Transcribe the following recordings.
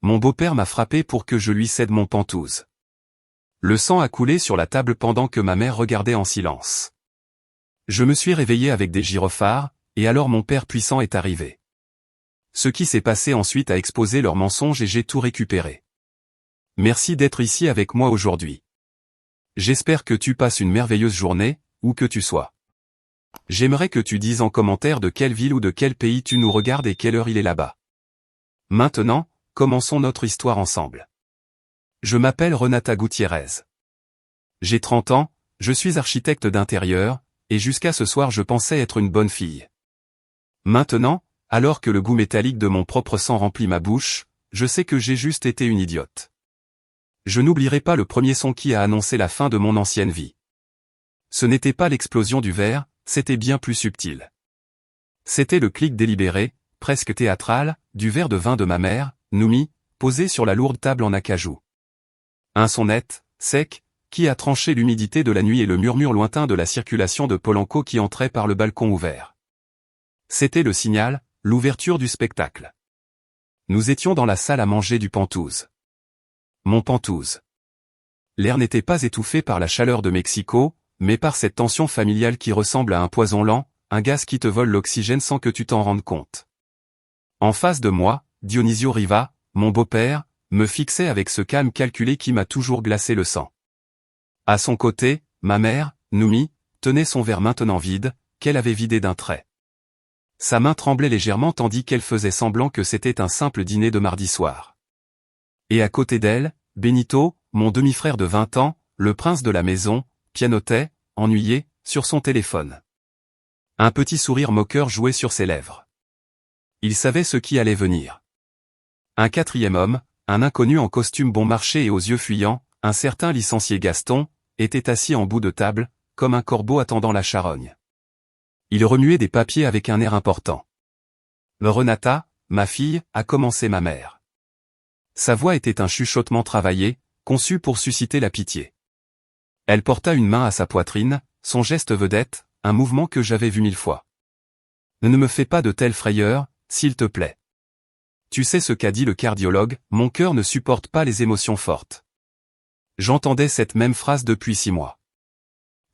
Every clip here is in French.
mon beau-père m'a frappé pour que je lui cède mon pantouse. Le sang a coulé sur la table pendant que ma mère regardait en silence. Je me suis réveillé avec des gyrophares, et alors mon père puissant est arrivé. Ce qui s'est passé ensuite a exposé leurs mensonges et j'ai tout récupéré. Merci d'être ici avec moi aujourd'hui. J'espère que tu passes une merveilleuse journée, où que tu sois. J'aimerais que tu dises en commentaire de quelle ville ou de quel pays tu nous regardes et quelle heure il est là-bas. Maintenant, commençons notre histoire ensemble. Je m'appelle Renata Gutiérrez. J'ai 30 ans, je suis architecte d'intérieur, et jusqu'à ce soir je pensais être une bonne fille. Maintenant, alors que le goût métallique de mon propre sang remplit ma bouche, je sais que j'ai juste été une idiote. Je n'oublierai pas le premier son qui a annoncé la fin de mon ancienne vie. Ce n'était pas l'explosion du verre, c'était bien plus subtil. C'était le clic délibéré, presque théâtral, du verre de vin de ma mère, Noumi, posé sur la lourde table en acajou. Un son net, sec, qui a tranché l'humidité de la nuit et le murmure lointain de la circulation de Polanco qui entrait par le balcon ouvert. C'était le signal, l'ouverture du spectacle. Nous étions dans la salle à manger du Pantouse. Mon Pantouse. L'air n'était pas étouffé par la chaleur de Mexico, mais par cette tension familiale qui ressemble à un poison lent, un gaz qui te vole l'oxygène sans que tu t'en rendes compte. En face de moi, Dionisio Riva, mon beau-père, me fixait avec ce calme calculé qui m'a toujours glacé le sang. À son côté, ma mère, Noumi, tenait son verre maintenant vide, qu'elle avait vidé d'un trait. Sa main tremblait légèrement tandis qu'elle faisait semblant que c'était un simple dîner de mardi soir. Et à côté d'elle, Benito, mon demi-frère de 20 ans, le prince de la maison, pianotait, ennuyé, sur son téléphone. Un petit sourire moqueur jouait sur ses lèvres. Il savait ce qui allait venir. Un quatrième homme, un inconnu en costume bon marché et aux yeux fuyants, un certain licencié Gaston, était assis en bout de table, comme un corbeau attendant la charogne. Il remuait des papiers avec un air important. « Renata, ma fille, » a commencé ma mère. Sa voix était un chuchotement travaillé, conçu pour susciter la pitié. Elle porta une main à sa poitrine, son geste vedette, un mouvement que j'avais vu 1000 fois. « Ne me fais pas de telles frayeurs, s'il te plaît. Tu sais ce qu'a dit le cardiologue, mon cœur ne supporte pas les émotions fortes. » J'entendais cette même phrase depuis 6 mois.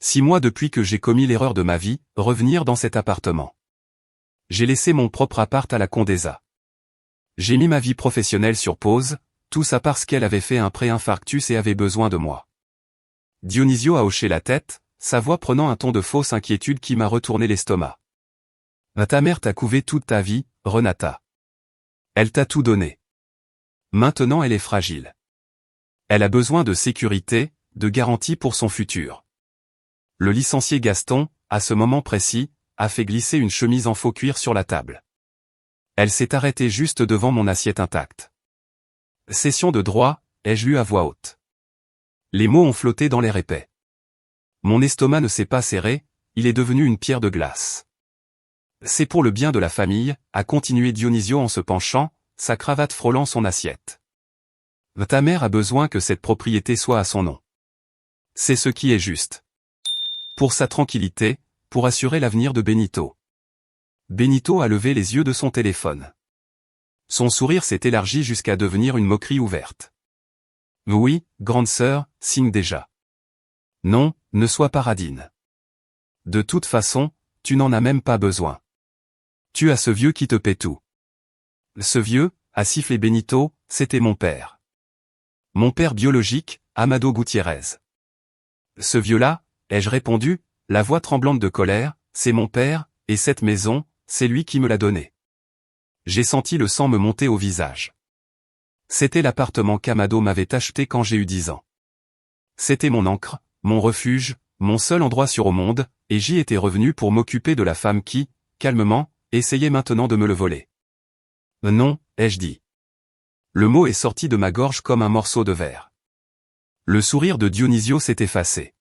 6 mois depuis que j'ai commis l'erreur de ma vie, revenir dans cet appartement. J'ai laissé mon propre appart à la Condesa. J'ai mis ma vie professionnelle sur pause, tout ça parce qu'elle avait fait un pré-infarctus et avait besoin de moi. Dionisio a hoché la tête, sa voix prenant un ton de fausse inquiétude qui m'a retourné l'estomac. Ta mère t'a couvé toute ta vie, Renata. Elle t'a tout donné. Maintenant elle est fragile. Elle a besoin de sécurité, de garantie pour son futur. Le licencié Gaston, à ce moment précis, a fait glisser une chemise en faux cuir sur la table. Elle s'est arrêtée juste devant mon assiette intacte. Session de droit, ai-je lu à voix haute. Les mots ont flotté dans l'air épais. Mon estomac ne s'est pas serré, il est devenu une pierre de glace. C'est pour le bien de la famille, a continué Dionisio en se penchant, sa cravate frôlant son assiette. Ta mère a besoin que cette propriété soit à son nom. C'est ce qui est juste. Pour sa tranquillité, pour assurer l'avenir de Benito. Benito a levé les yeux de son téléphone. Son sourire s'est élargi jusqu'à devenir une moquerie ouverte. Oui, grande sœur, signe déjà. Non, ne sois pas radine. De toute façon, tu n'en as même pas besoin. Tu as ce vieux qui te paie tout. Ce vieux, a sifflé Benito, c'était mon père. Mon père biologique, Amado Gutiérrez. Ce vieux-là, ai-je répondu, la voix tremblante de colère, c'est mon père, et cette maison, c'est lui qui me l'a donnée. J'ai senti le sang me monter au visage. C'était l'appartement qu'Amado m'avait acheté quand j'ai eu 10 ans. C'était mon ancre, mon refuge, mon seul endroit sur au monde, et j'y étais revenu pour m'occuper de la femme qui, calmement, essayait maintenant de me le voler. Non, ai-je dit. Le mot est sorti de ma gorge comme un morceau de verre. Le sourire de Dionisio s'est effacé.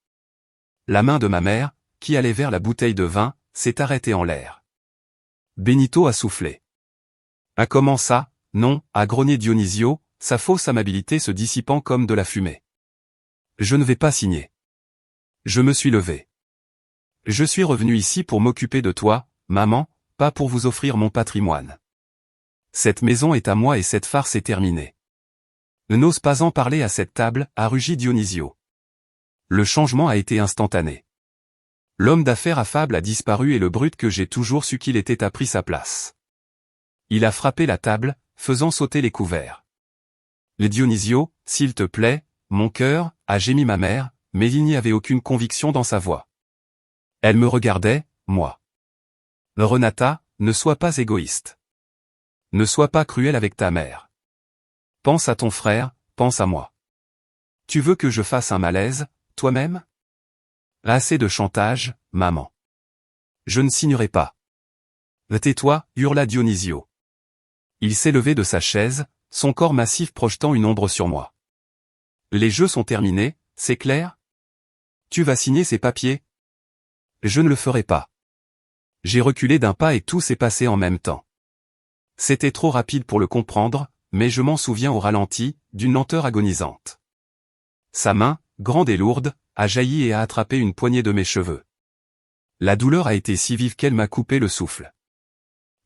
La main de ma mère, qui allait vers la bouteille de vin, s'est arrêtée en l'air. Benito a soufflé. Ah comment ça, non, a grogné Dionisio, sa fausse amabilité se dissipant comme de la fumée. Je ne vais pas signer. Je me suis levé. Je suis revenu ici pour m'occuper de toi, maman, pas pour vous offrir mon patrimoine. Cette maison est à moi et cette farce est terminée. Ne n'ose pas en parler à cette table, a rugi Dionisio. Le changement a été instantané. L'homme d'affaires affable a disparu et le brute que j'ai toujours su qu'il était a pris sa place. Il a frappé la table, faisant sauter les couverts. Le Dionisio, s'il te plaît, mon cœur, a gémi ma mère, mais il n'y avait aucune conviction dans sa voix. Elle me regardait, moi. Renata, ne sois pas égoïste. Ne sois pas cruel avec ta mère. Pense à ton frère, pense à moi. Tu veux que je fasse un malaise, toi-même? Assez de chantage, maman. Je ne signerai pas. Tais-toi, hurla Dionisio. Il s'est levé de sa chaise, son corps massif projetant une ombre sur moi. Les jeux sont terminés, c'est clair? Tu vas signer ces papiers? Je ne le ferai pas. J'ai reculé d'un pas et tout s'est passé en même temps. C'était trop rapide pour le comprendre, mais je m'en souviens au ralenti, d'une lenteur agonisante. Sa main, grande et lourde, a jailli et a attrapé une poignée de mes cheveux. La douleur a été si vive qu'elle m'a coupé le souffle.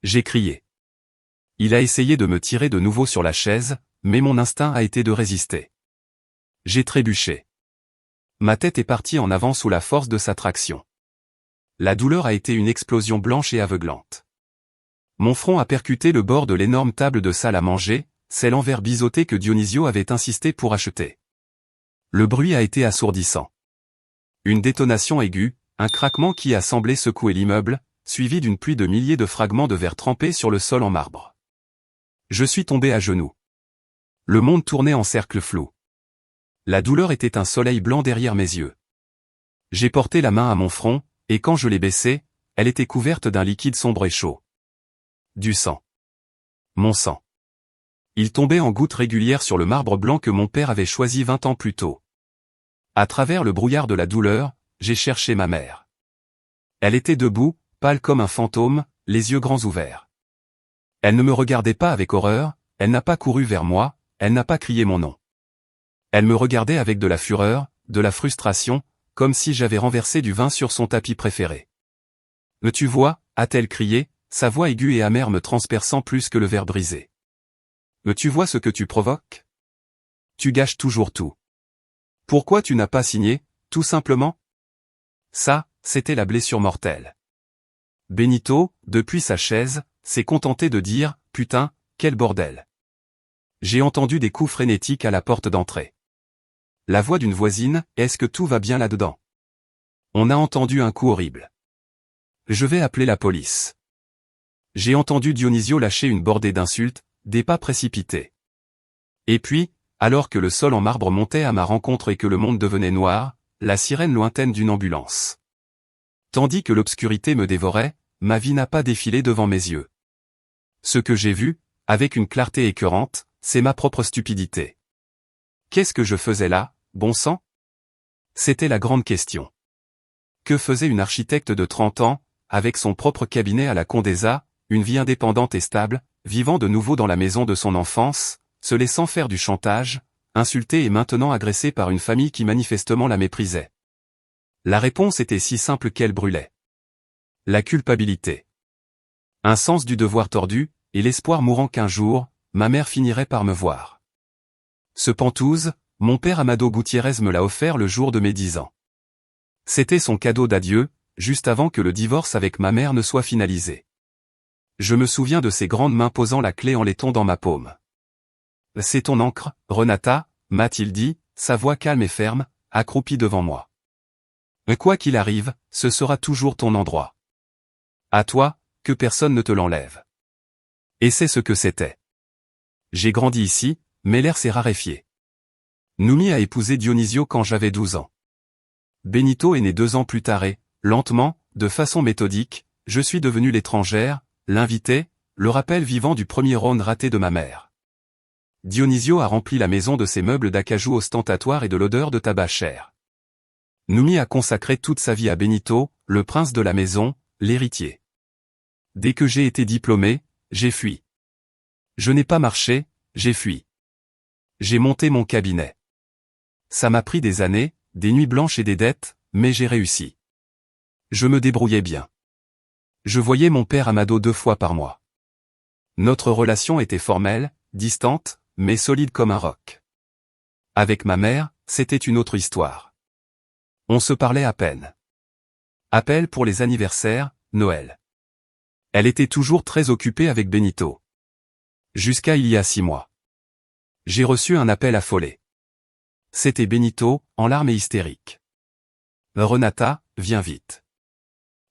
J'ai crié. Il a essayé de me tirer de nouveau sur la chaise, mais mon instinct a été de résister. J'ai trébuché. Ma tête est partie en avant sous la force de sa traction. La douleur a été une explosion blanche et aveuglante. Mon front a percuté le bord de l'énorme table de salle à manger, celle en verre biseauté que Dionisio avait insisté pour acheter. Le bruit a été assourdissant. Une détonation aiguë, un craquement qui a semblé secouer l'immeuble, suivi d'une pluie de milliers de fragments de verre trempés sur le sol en marbre. Je suis tombé à genoux. Le monde tournait en cercle flou. La douleur était un soleil blanc derrière mes yeux. J'ai porté la main à mon front, et quand je l'ai baissée, elle était couverte d'un liquide sombre et chaud. Du sang. Mon sang. Il tombait en gouttes régulières sur le marbre blanc que mon père avait choisi 20 ans plus tôt. À travers le brouillard de la douleur, j'ai cherché ma mère. Elle était debout, pâle comme un fantôme, les yeux grands ouverts. Elle ne me regardait pas avec horreur, elle n'a pas couru vers moi, elle n'a pas crié mon nom. Elle me regardait avec de la fureur, de la frustration, comme si j'avais renversé du vin sur son tapis préféré. « Mais tu vois » a-t-elle crié, sa voix aiguë et amère me transperçant plus que le verre brisé. « Mais tu vois ce que tu provoques? Tu gâches toujours tout. Pourquoi tu n'as pas signé, tout simplement? » Ça, c'était la blessure mortelle. Benito, depuis sa chaise, s'est contenté de dire « Putain, quel bordel !» J'ai entendu des coups frénétiques à la porte d'entrée. La voix d'une voisine « Est-ce que tout va bien là-dedans ?» On a entendu un coup horrible. Je vais appeler la police. J'ai entendu Dionisio lâcher une bordée d'insultes, des pas précipités. Et puis, alors que le sol en marbre montait à ma rencontre et que le monde devenait noir, la sirène lointaine d'une ambulance. Tandis que l'obscurité me dévorait, ma vie n'a pas défilé devant mes yeux. Ce que j'ai vu, avec une clarté écœurante, c'est ma propre stupidité. Qu'est-ce que je faisais là, bon sang? C'était la grande question. Que faisait une architecte de 30 ans, avec son propre cabinet à la Condesa, une vie indépendante et stable, vivant de nouveau dans la maison de son enfance, se laissant faire du chantage, insultée et maintenant agressée par une famille qui manifestement la méprisait? La réponse était si simple qu'elle brûlait. La culpabilité. Un sens du devoir tordu, et l'espoir mourant qu'un jour, ma mère finirait par me voir. Ce pantouse, mon père Amado Gutiérrez me l'a offert le jour de mes 10 ans. C'était son cadeau d'adieu, juste avant que le divorce avec ma mère ne soit finalisé. Je me souviens de ses grandes mains posant la clé en laiton dans ma paume. « C'est ton encre, Renata » m'a-t-il dit, sa voix calme et ferme, accroupie devant moi. « Quoi qu'il arrive, ce sera toujours ton endroit. À toi, que personne ne te l'enlève. » Et c'est ce que c'était. J'ai grandi ici, mais l'air s'est raréfié. Noumi a épousé Dionisio quand j'avais 12 ans. Benito est né 2 ans plus tard et, lentement, de façon méthodique, je suis devenu l'étrangère, l'invité, le rappel vivant du premier round raté de ma mère. Dionisio a rempli la maison de ses meubles d'acajou ostentatoires et de l'odeur de tabac cher. Noumi a consacré toute sa vie à Benito, le prince de la maison, l'héritier. Dès que j'ai été diplômé, j'ai fui. Je n'ai pas marché, j'ai fui. J'ai monté mon cabinet. Ça m'a pris des années, des nuits blanches et des dettes, mais j'ai réussi. Je me débrouillais bien. Je voyais mon père Amado 2 fois par mois. Notre relation était formelle, distante, mais solide comme un roc. Avec ma mère, c'était une autre histoire. On se parlait à peine. Appel pour les anniversaires, Noël. Elle était toujours très occupée avec Benito. Jusqu'à il y a 6 mois. J'ai reçu un appel affolé. C'était Benito, en larmes et hystérique. Renata, viens vite.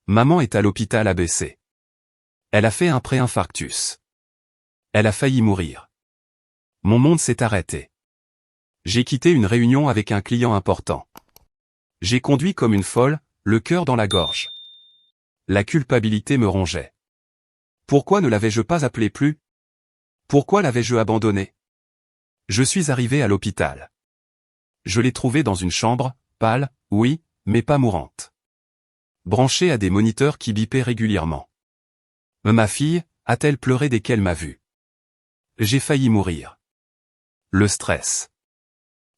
Maman est à l'hôpital ABC. Elle a fait un pré-infarctus. Elle a failli mourir. Mon monde s'est arrêté. J'ai quitté une réunion avec un client important. J'ai conduit comme une folle, le cœur dans la gorge. La culpabilité me rongeait. Pourquoi ne l'avais-je pas appelé plus? Pourquoi l'avais-je abandonné? Je suis arrivé à l'hôpital. Je l'ai trouvée dans une chambre, pâle, oui, mais pas mourante. Branchée à des moniteurs qui bipaient régulièrement. Ma fille, a-t-elle pleuré dès qu'elle m'a vu? J'ai failli mourir. Le stress.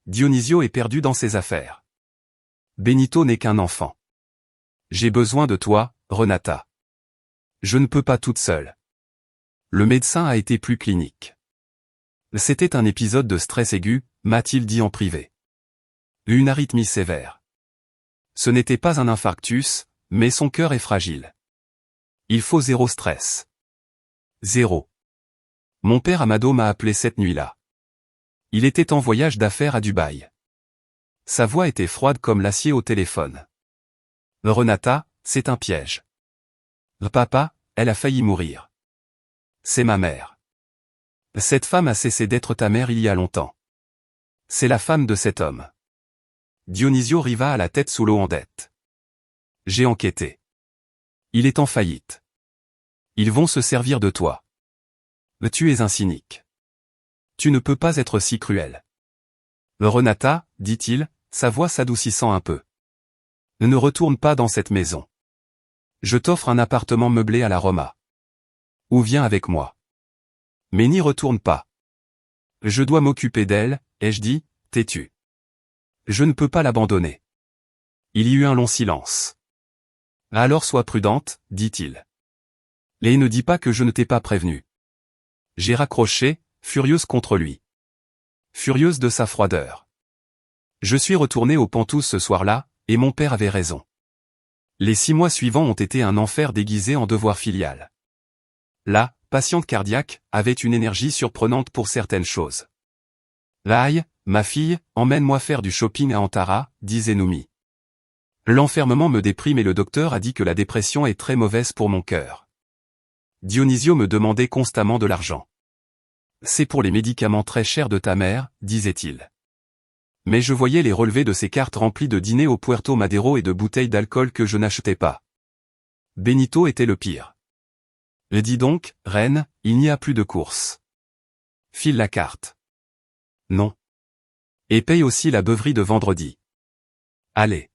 Dionisio est perdu dans ses affaires. Benito n'est qu'un enfant. J'ai besoin de toi, Renata. Je ne peux pas toute seule. Le médecin a été plus clinique. C'était un épisode de stress aigu, m'a-t-il dit en privé. Une arythmie sévère. Ce n'était pas un infarctus, mais son cœur est fragile. Il faut 0 stress. 0. Mon père Amado m'a appelé cette nuit-là. Il était en voyage d'affaires à Dubaï. Sa voix était froide comme l'acier au téléphone. Renata, c'est un piège. Papa, elle a failli mourir. C'est ma mère. Cette femme a cessé d'être ta mère il y a longtemps. C'est la femme de cet homme. Dionisio Riva a la tête sous l'eau en dette. J'ai enquêté. Il est en faillite. Ils vont se servir de toi. Tu es un cynique. Tu ne peux pas être si cruel. Renata, dit-il, sa voix s'adoucissant un peu. Ne retourne pas dans cette maison. Je t'offre un appartement meublé à la Roma. Ou viens avec moi. Mais n'y retourne pas. Je dois m'occuper d'elle, ai-je dit, tais-tu. Je ne peux pas l'abandonner. Il y eut un long silence. Alors sois prudente, dit-il. Et ne dis pas que je ne t'ai pas prévenu. J'ai raccroché, furieuse contre lui. Furieuse de sa froideur. Je suis retourné au Pantous ce soir-là, et mon père avait raison. Les 6 mois suivants ont été un enfer déguisé en devoir filial. La patiente cardiaque avait une énergie surprenante pour certaines choses. Aïe, ma fille, emmène-moi faire du shopping à Antara, disait Noumi. L'enfermement me déprime et le docteur a dit que la dépression est très mauvaise pour mon cœur. Dionisio me demandait constamment de l'argent. C'est pour les médicaments très chers de ta mère, disait-il. Mais je voyais les relevés de ses cartes remplies de dîners au Puerto Madero et de bouteilles d'alcool que je n'achetais pas. Benito était le pire. Dis donc, reine, il n'y a plus de course. File la carte. Non. Et paye aussi la beuverie de vendredi. Allez.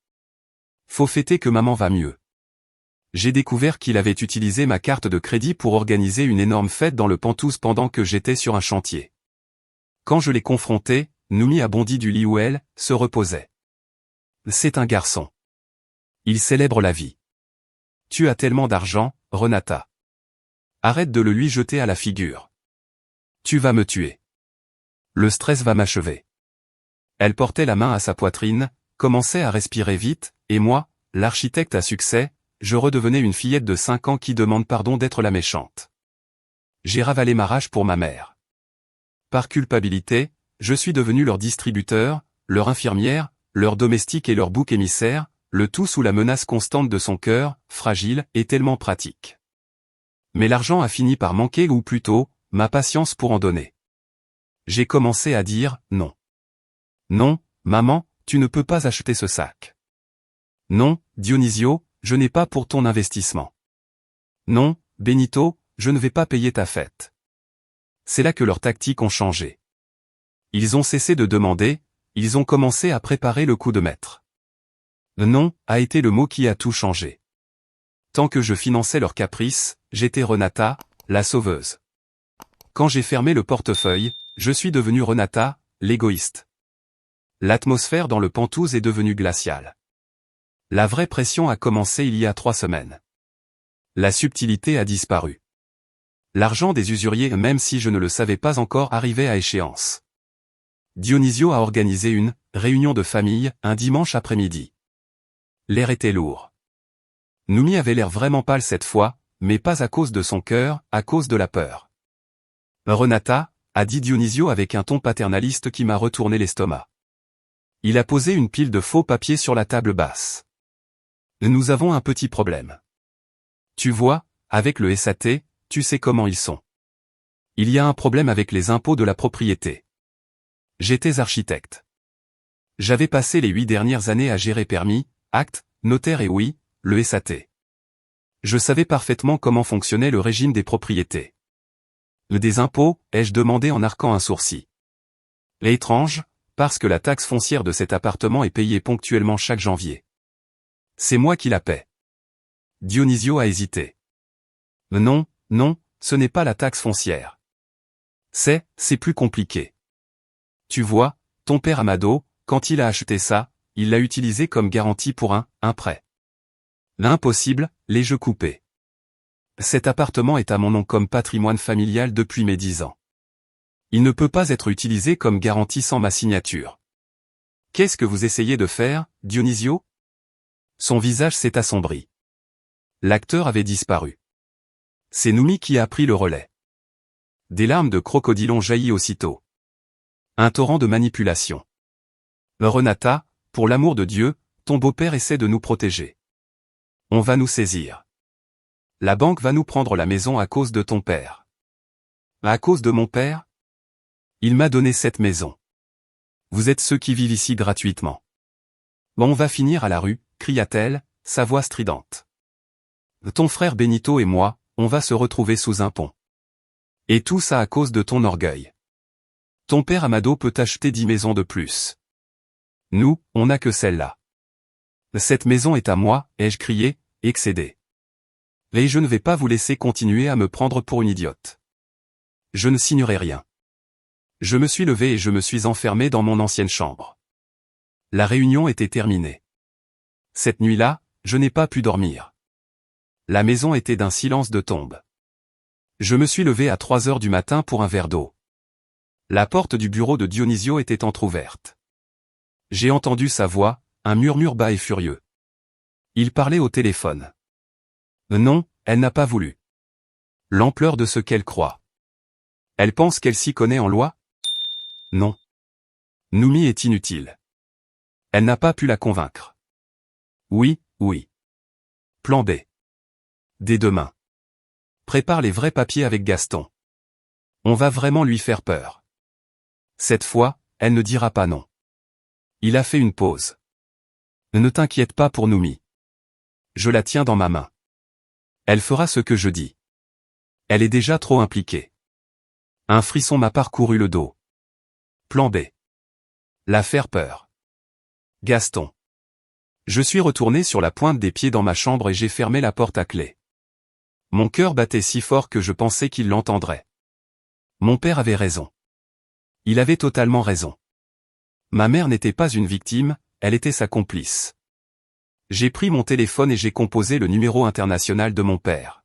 Faut fêter que maman va mieux. J'ai découvert qu'il avait utilisé ma carte de crédit pour organiser une énorme fête dans le Pantous pendant que j'étais sur un chantier. Quand je l'ai confronté, Noumi a bondi du lit où elle se reposait. C'est un garçon. Il célèbre la vie. Tu as tellement d'argent, Renata. Arrête de le lui jeter à la figure. Tu vas me tuer. Le stress va m'achever. Elle portait la main à sa poitrine, commençait à respirer vite, et moi, l'architecte à succès, je redevenais une fillette de 5 ans qui demande pardon d'être la méchante. J'ai ravalé ma rage pour ma mère. Par culpabilité, je suis devenu leur distributeur, leur infirmière, leur domestique et leur bouc émissaire, le tout sous la menace constante de son cœur, fragile et tellement pratique. Mais l'argent a fini par manquer ou plutôt, ma patience pour en donner. J'ai commencé à dire non. Non, maman, tu ne peux pas acheter ce sac. Non, Dionisio, je n'ai pas pour ton investissement. Non, Benito, je ne vais pas payer ta fête. C'est là que leurs tactiques ont changé. Ils ont cessé de demander, ils ont commencé à préparer le coup de maître. Non, a été le mot qui a tout changé. Tant que je finançais leurs caprices, j'étais Renata, la sauveuse. Quand j'ai fermé le portefeuille, je suis devenu Renata, l'égoïste. L'atmosphère dans le Pantous est devenue glaciale. La vraie pression a commencé il y a 3 semaines. La subtilité a disparu. L'argent des usuriers, même si je ne le savais pas encore, arrivait à échéance. Dionisio a organisé une réunion de famille un dimanche après-midi. L'air était lourd. Noumi avait l'air vraiment pâle cette fois, mais pas à cause de son cœur, à cause de la peur. Renata, a dit Dionisio avec un ton paternaliste qui m'a retourné l'estomac. Il a posé une pile de faux papiers sur la table basse. Nous avons un petit problème. Tu vois, avec le SAT, tu sais comment ils sont. Il y a un problème avec les impôts de la propriété. J'étais architecte. J'avais passé les 8 dernières années à gérer permis, actes, notaire et oui, le SAT. Je savais parfaitement comment fonctionnait le régime des propriétés. Des impôts, ai-je demandé en arquant un sourcil. Étrange, parce que la taxe foncière de cet appartement est payée ponctuellement chaque janvier. C'est moi qui la paie. Dionisio a hésité. Non, non, ce n'est pas la taxe foncière. C'est plus compliqué. Tu vois, ton père Amado, quand il a acheté ça, il l'a utilisé comme garantie pour un prêt. L'impossible, les jeux coupés. Cet appartement est à mon nom comme patrimoine familial depuis mes 10 ans. Il ne peut pas être utilisé comme garantie sans ma signature. Qu'est-ce que vous essayez de faire, Dionisio? Son visage s'est assombri. L'acteur avait disparu. C'est Noumi qui a pris le relais. Des larmes de crocodile ont jailli aussitôt. Un torrent de manipulation. Renata, pour l'amour de Dieu, ton beau-père essaie de nous protéger. On va nous saisir. La banque va nous prendre la maison à cause de ton père. À cause de mon père? Il m'a donné cette maison. Vous êtes ceux qui vivent ici gratuitement. On va finir à la rue, cria-t-elle, sa voix stridente. Ton frère Benito et moi, on va se retrouver sous un pont. Et tout ça à cause de ton orgueil. Ton père Amado peut acheter 10 maisons de plus. Nous, on n'a que celle-là. Cette maison est à moi, ai-je crié, excédé. Et je ne vais pas vous laisser continuer à me prendre pour une idiote. Je ne signerai rien. Je me suis levé et je me suis enfermé dans mon ancienne chambre. La réunion était terminée. Cette nuit-là, je n'ai pas pu dormir. La maison était d'un silence de tombe. Je me suis levé à 3 heures du matin pour un verre d'eau. La porte du bureau de Dionisio était entr'ouverte. J'ai entendu sa voix, un murmure bas et furieux. Il parlait au téléphone. Non, elle n'a pas voulu. L'ampleur de ce qu'elle croit. Elle pense qu'elle s'y connaît en loi? Non. Noumi est inutile. Elle n'a pas pu la convaincre. Oui, oui. Plan B. Dès demain. Prépare les vrais papiers avec Gaston. On va vraiment lui faire peur. Cette fois, elle ne dira pas non. Il a fait une pause. Ne t'inquiète pas pour Noumi. Je la tiens dans ma main. Elle fera ce que je dis. Elle est déjà trop impliquée. Un frisson m'a parcouru le dos. Plan B. La faire peur. Gaston. Je suis retourné sur la pointe des pieds dans ma chambre et j'ai fermé la porte à clé. Mon cœur battait si fort que je pensais qu'il l'entendrait. Mon père avait raison. Il avait totalement raison. Ma mère n'était pas une victime, elle était sa complice. J'ai pris mon téléphone et j'ai composé le numéro international de mon père.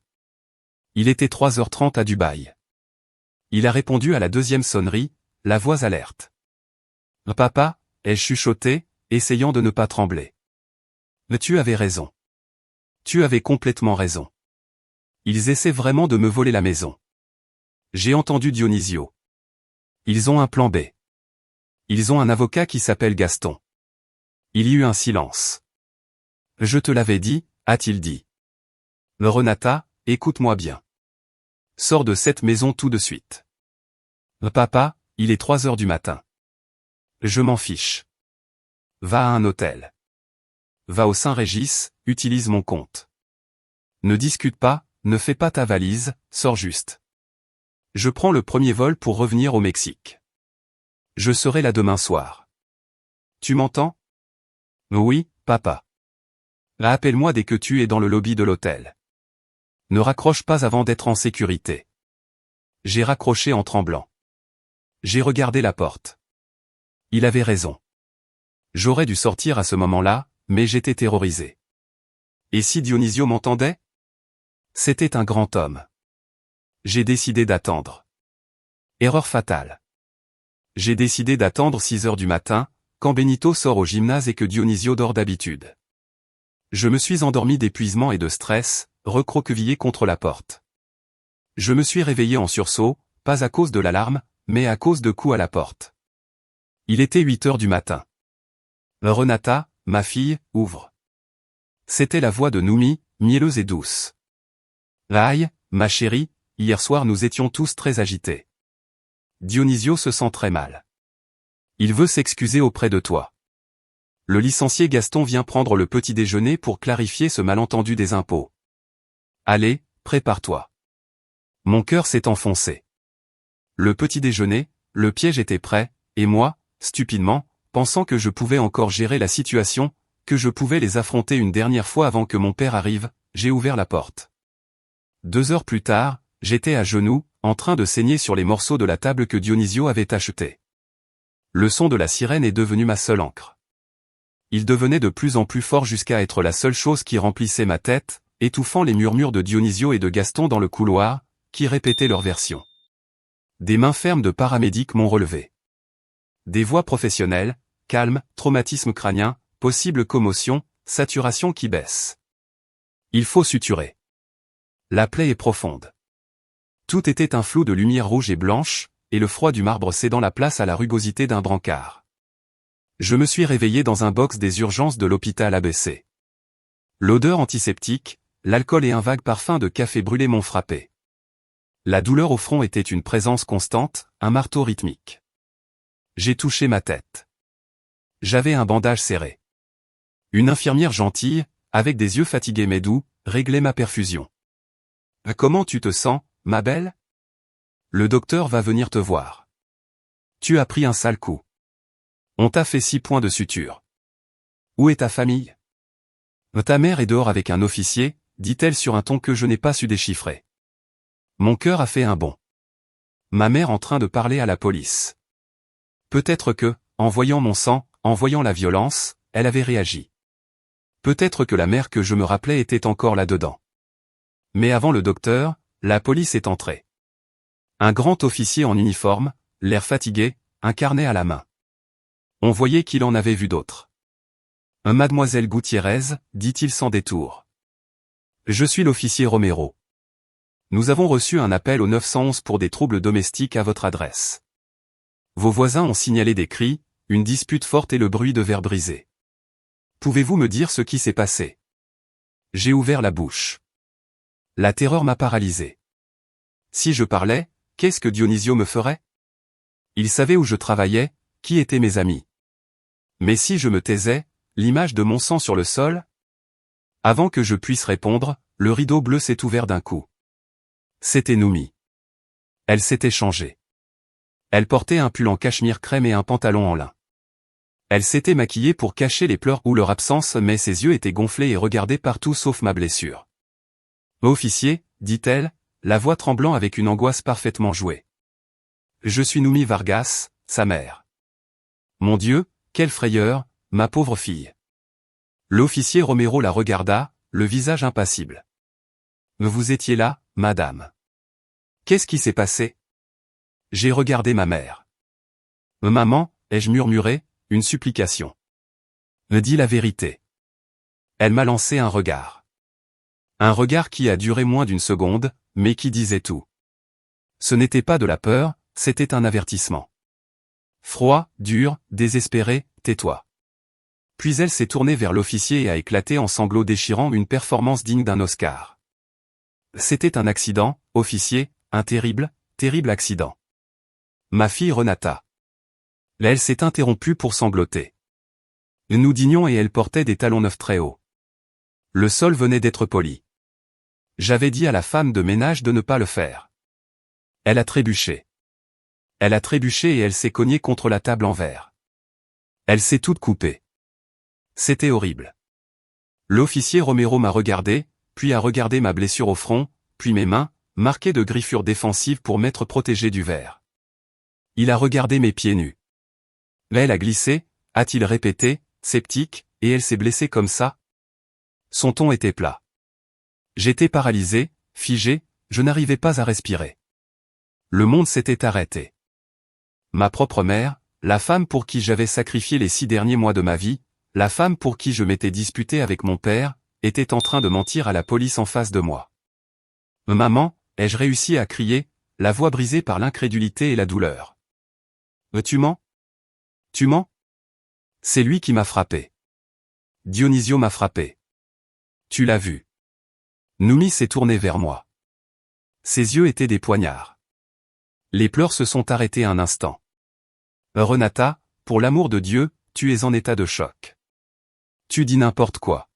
Il était 3h30 à Dubaï. Il a répondu à la deuxième sonnerie, la voix alerte. Papa, ai-je chuchoté, essayant de ne pas trembler. Tu avais raison. Tu avais complètement raison. Ils essaient vraiment de me voler la maison. J'ai entendu Dionisio. Ils ont un plan B. Ils ont un avocat qui s'appelle Gaston. Il y eut un silence. Je te l'avais dit, a-t-il dit. Renata, écoute-moi bien. Sors de cette maison tout de suite. Papa, il est 3 heures du matin. Je m'en fiche. Va à un hôtel. Va au Saint-Régis, utilise mon compte. Ne discute pas, ne fais pas ta valise, sors juste. Je prends le premier vol pour revenir au Mexique. Je serai là demain soir. Tu m'entends? Oui, papa. Appelle-moi dès que tu es dans le lobby de l'hôtel. Ne raccroche pas avant d'être en sécurité. J'ai raccroché en tremblant. J'ai regardé la porte. Il avait raison. J'aurais dû sortir à ce moment-là, mais j'étais terrorisé. Et si Dionisio m'entendait? C'était un grand homme. J'ai décidé d'attendre. Erreur fatale. j'ai décidé d'attendre 6 heures du matin, quand Benito sort au gymnase et que Dionisio dort d'habitude. Je me suis endormi d'épuisement et de stress, recroquevillé contre la porte. Je me suis réveillé en sursaut, pas à cause de l'alarme, mais à cause de coups à la porte. Il était 8 heures du matin. Renata, ma fille, ouvre. C'était la voix de Noumi, mielleuse et douce. Aïe, ma chérie, hier soir nous étions tous très agités. Dionisio se sent très mal. Il veut s'excuser auprès de toi. Le licencié Gaston vient prendre le petit déjeuner pour clarifier ce malentendu des impôts. Allez, prépare-toi. Mon cœur s'est enfoncé. Le petit déjeuner, le piège était prêt, et moi, stupidement, pensant que je pouvais encore gérer la situation, que je pouvais les affronter une dernière fois avant que mon père arrive, j'ai ouvert la porte. 2 heures plus tard, j'étais à genoux, en train de saigner sur les morceaux de la table que Dionisio avait achetés. Le son de la sirène est devenu ma seule encre. Il devenait de plus en plus fort jusqu'à être la seule chose qui remplissait ma tête, étouffant les murmures de Dionisio et de Gaston dans le couloir, qui répétaient leur version. Des mains fermes de paramédics m'ont relevé. Des voix professionnelles, calme, traumatisme crânien, possible commotion, saturation qui baisse. Il faut suturer. La plaie est profonde. Tout était un flou de lumière rouge et blanche, et le froid du marbre cédant la place à la rugosité d'un brancard. Je me suis réveillé dans un box des urgences de l'hôpital ABC. L'odeur antiseptique, l'alcool et un vague parfum de café brûlé m'ont frappé. La douleur au front était une présence constante, un marteau rythmique. J'ai touché ma tête. J'avais un bandage serré. Une infirmière gentille, avec des yeux fatigués mais doux, réglait ma perfusion. « Comment tu te sens, ma belle ? Le docteur va venir te voir. Tu as pris un sale coup. On t'a fait 6 points de suture. Où est ta famille ? Ta mère est dehors avec un officier, dit-elle sur un ton que je n'ai pas su déchiffrer. Mon cœur a fait un bond. Ma mère en train de parler à la police. Peut-être que, en voyant mon sang, en voyant la violence, elle avait réagi. Peut-être que la mère que je me rappelais était encore là-dedans. Mais avant le docteur, la police est entrée. Un grand officier en uniforme, l'air fatigué, un carnet à la main. On voyait qu'il en avait vu d'autres. Mademoiselle Gutiérrez, dit-il sans détour. Je suis l'officier Romero. Nous avons reçu un appel au 911 pour des troubles domestiques à votre adresse. Vos voisins ont signalé des cris, une dispute forte et le bruit de verres brisés. Pouvez-vous me dire ce qui s'est passé ? J'ai ouvert la bouche. La terreur m'a paralysé. Si je parlais, qu'est-ce que Dionisio me ferait ? Il savait où je travaillais, qui étaient mes amis. Mais si je me taisais, l'image de mon sang sur le sol ? Avant que je puisse répondre, le rideau bleu s'est ouvert d'un coup. C'était Noumi. Elle s'était changée. Elle portait un pull en cachemire crème et un pantalon en lin. Elle s'était maquillée pour cacher les pleurs ou leur absence, mais ses yeux étaient gonflés et regardaient partout sauf ma blessure. « Officier, dit-elle, la voix tremblant avec une angoisse parfaitement jouée. Je suis Noumi Vargas, sa mère. Mon Dieu, quelle frayeur, ma pauvre fille. L'officier Romero la regarda, le visage impassible. Vous étiez là, madame. Qu'est-ce qui s'est passé ? J'ai regardé ma mère. Maman, ai-je murmuré, une supplication. Me dit la vérité. Elle m'a lancé un regard. Un regard qui a duré moins d'une seconde, mais qui disait tout. Ce n'était pas de la peur, c'était un avertissement. Froid, dur, désespéré, tais-toi. Puis elle s'est tournée vers l'officier et a éclaté en sanglots déchirant, une performance digne d'un Oscar. C'était un accident, officier, un terrible, terrible accident. Ma fille Renata. Là elle s'est interrompue pour sangloter. Nous dînions et elle portait des talons neufs très hauts. Le sol venait d'être poli. J'avais dit à la femme de ménage de ne pas le faire. Elle a trébuché. Elle a trébuché et elle s'est cognée contre la table en verre. Elle s'est toute coupée. C'était horrible. L'officier Romero m'a regardé, puis a regardé ma blessure au front, puis mes mains, marquées de griffures défensives pour m'être protégé du verre. Il a regardé mes pieds nus. Là elle a glissé, a-t-il répété, sceptique, et elle s'est blessée comme ça ? Son ton était plat. J'étais paralysé, figé, je n'arrivais pas à respirer. Le monde s'était arrêté. Ma propre mère, la femme pour qui j'avais sacrifié les 6 derniers mois de ma vie, la femme pour qui je m'étais disputé avec mon père, était en train de mentir à la police en face de moi. Maman, ai-je réussi à crier, la voix brisée par l'incrédulité et la douleur. Tu mens? Tu mens? C'est lui qui m'a frappé. Dionisio m'a frappé. Tu l'as vu. Noumi s'est tourné vers moi. Ses yeux étaient des poignards. Les pleurs se sont arrêtés un instant. Renata, pour l'amour de Dieu, tu es en état de choc. Tu dis n'importe quoi.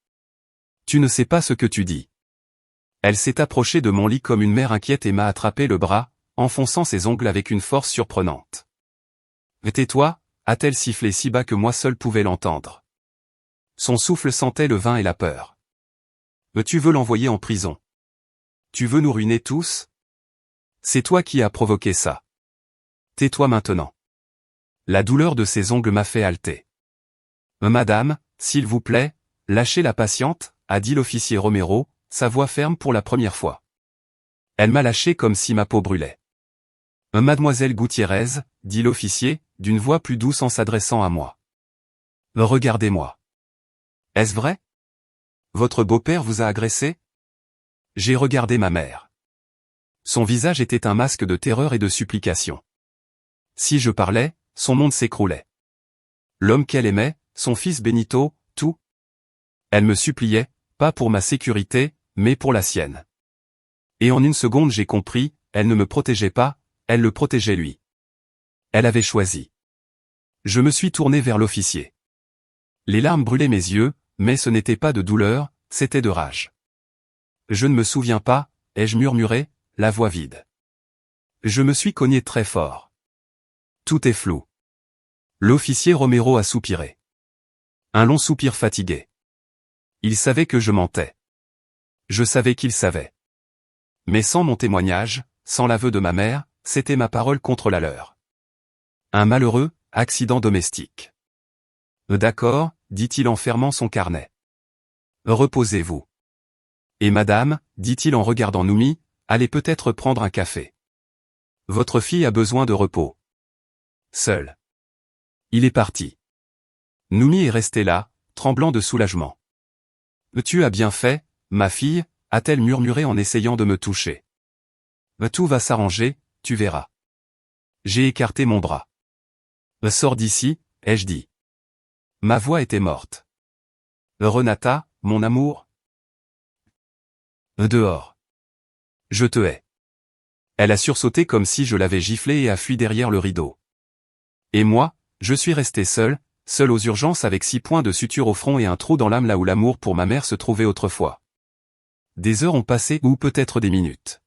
Tu ne sais pas ce que tu dis. Elle s'est approchée de mon lit comme une mère inquiète et m'a attrapé le bras, enfonçant ses ongles avec une force surprenante. Tais-toi, a-t-elle sifflé si bas que moi seul pouvais l'entendre. Son souffle sentait le vin et la peur. Tu veux l'envoyer en prison. Tu veux nous ruiner tous? C'est toi qui as provoqué ça. Tais-toi maintenant. La douleur de ses ongles m'a fait halter. Madame, s'il vous plaît, lâchez la patiente, a dit l'officier Romero, sa voix ferme pour la première fois. Elle m'a lâché comme si ma peau brûlait. Mademoiselle Gutiérrez, dit l'officier, d'une voix plus douce en s'adressant à moi. Regardez-moi. Est-ce vrai? Votre beau-père vous a agressé? J'ai regardé ma mère. Son visage était un masque de terreur et de supplication. Si je parlais, son monde s'écroulait. L'homme qu'elle aimait, son fils Benito, tout. Elle me suppliait, pas pour ma sécurité, mais pour la sienne. Et en une seconde j'ai compris, elle ne me protégeait pas, elle le protégeait lui. Elle avait choisi. Je me suis tourné vers l'officier. Les larmes brûlaient mes yeux, mais ce n'était pas de douleur, c'était de rage. Je ne me souviens pas, ai-je murmuré, la voix vide. Je me suis cogné très fort. Tout est flou. L'officier Romero a soupiré. Un long soupir fatigué. Il savait que je mentais. Je savais qu'il savait. Mais sans mon témoignage, sans l'aveu de ma mère, c'était ma parole contre la leur. Un malheureux, accident domestique. D'accord, dit-il en fermant son carnet. Reposez-vous. Et madame, dit-il en regardant Noumi, allez peut-être prendre un café. Votre fille a besoin de repos. Seul. Il est parti. Noumi est restée là, tremblant de soulagement. Tu as bien fait, ma fille, a-t-elle murmuré en essayant de me toucher. Tout va s'arranger, tu verras. J'ai écarté mon bras. Sors d'ici, ai-je dit. Ma voix était morte. Renata, mon amour. Dehors. Je te hais. Elle a sursauté comme si je l'avais giflée et a fui derrière le rideau. Et moi, je suis resté seul aux urgences avec 6 points de suture au front et un trou dans l'âme là où l'amour pour ma mère se trouvait autrefois. Des heures ont passé ou peut-être des minutes.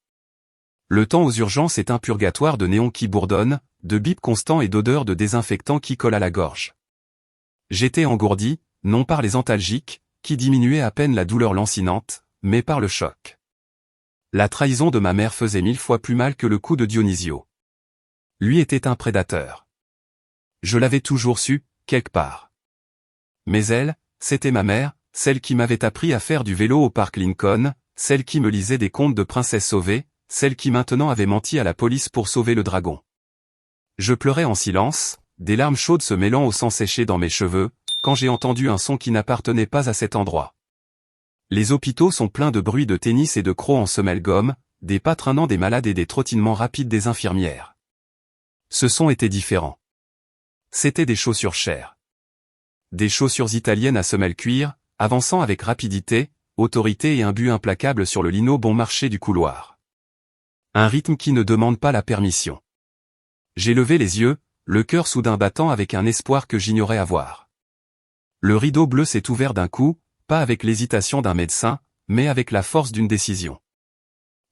Le temps aux urgences est un purgatoire de néons qui bourdonnent, de bips constants et d'odeurs de désinfectants qui collent à la gorge. J'étais engourdi, non par les antalgiques, qui diminuaient à peine la douleur lancinante, mais par le choc. La trahison de ma mère faisait 1000 fois plus mal que le coup de Dionisio. Lui était un prédateur. Je l'avais toujours su, quelque part. Mais elle, c'était ma mère, celle qui m'avait appris à faire du vélo au parc Lincoln, celle qui me lisait des contes de princesses sauvées, celle qui maintenant avait menti à la police pour sauver le dragon. Je pleurais en silence, des larmes chaudes se mêlant au sang séché dans mes cheveux, quand j'ai entendu un son qui n'appartenait pas à cet endroit. Les hôpitaux sont pleins de bruits de tennis et de crocs en semelle-gomme, des pas traînants des malades et des trottinements rapides des infirmières. Ce son était différent. C'étaient des chaussures chères. Des chaussures italiennes à semelle cuir, avançant avec rapidité, autorité et un but implacable sur le lino bon marché du couloir. Un rythme qui ne demande pas la permission. J'ai levé les yeux, le cœur soudain battant avec un espoir que j'ignorais avoir. Le rideau bleu s'est ouvert d'un coup, pas avec l'hésitation d'un médecin, mais avec la force d'une décision.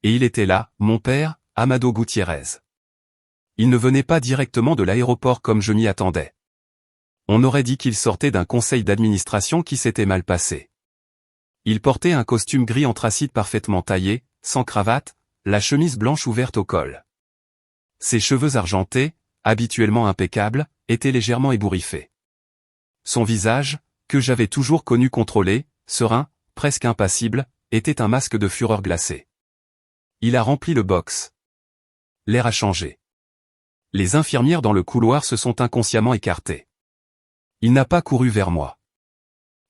Et il était là, mon père, Amado Gutiérrez. Il ne venait pas directement de l'aéroport comme je m'y attendais. On aurait dit qu'il sortait d'un conseil d'administration qui s'était mal passé. Il portait un costume gris anthracite parfaitement taillé, sans cravate, la chemise blanche ouverte au col. Ses cheveux argentés, habituellement impeccables, étaient légèrement ébouriffés. Son visage, que j'avais toujours connu contrôlé, serein, presque impassible, était un masque de fureur glacée. Il a rempli le box. L'air a changé. Les infirmières dans le couloir se sont inconsciemment écartées. Il n'a pas couru vers moi.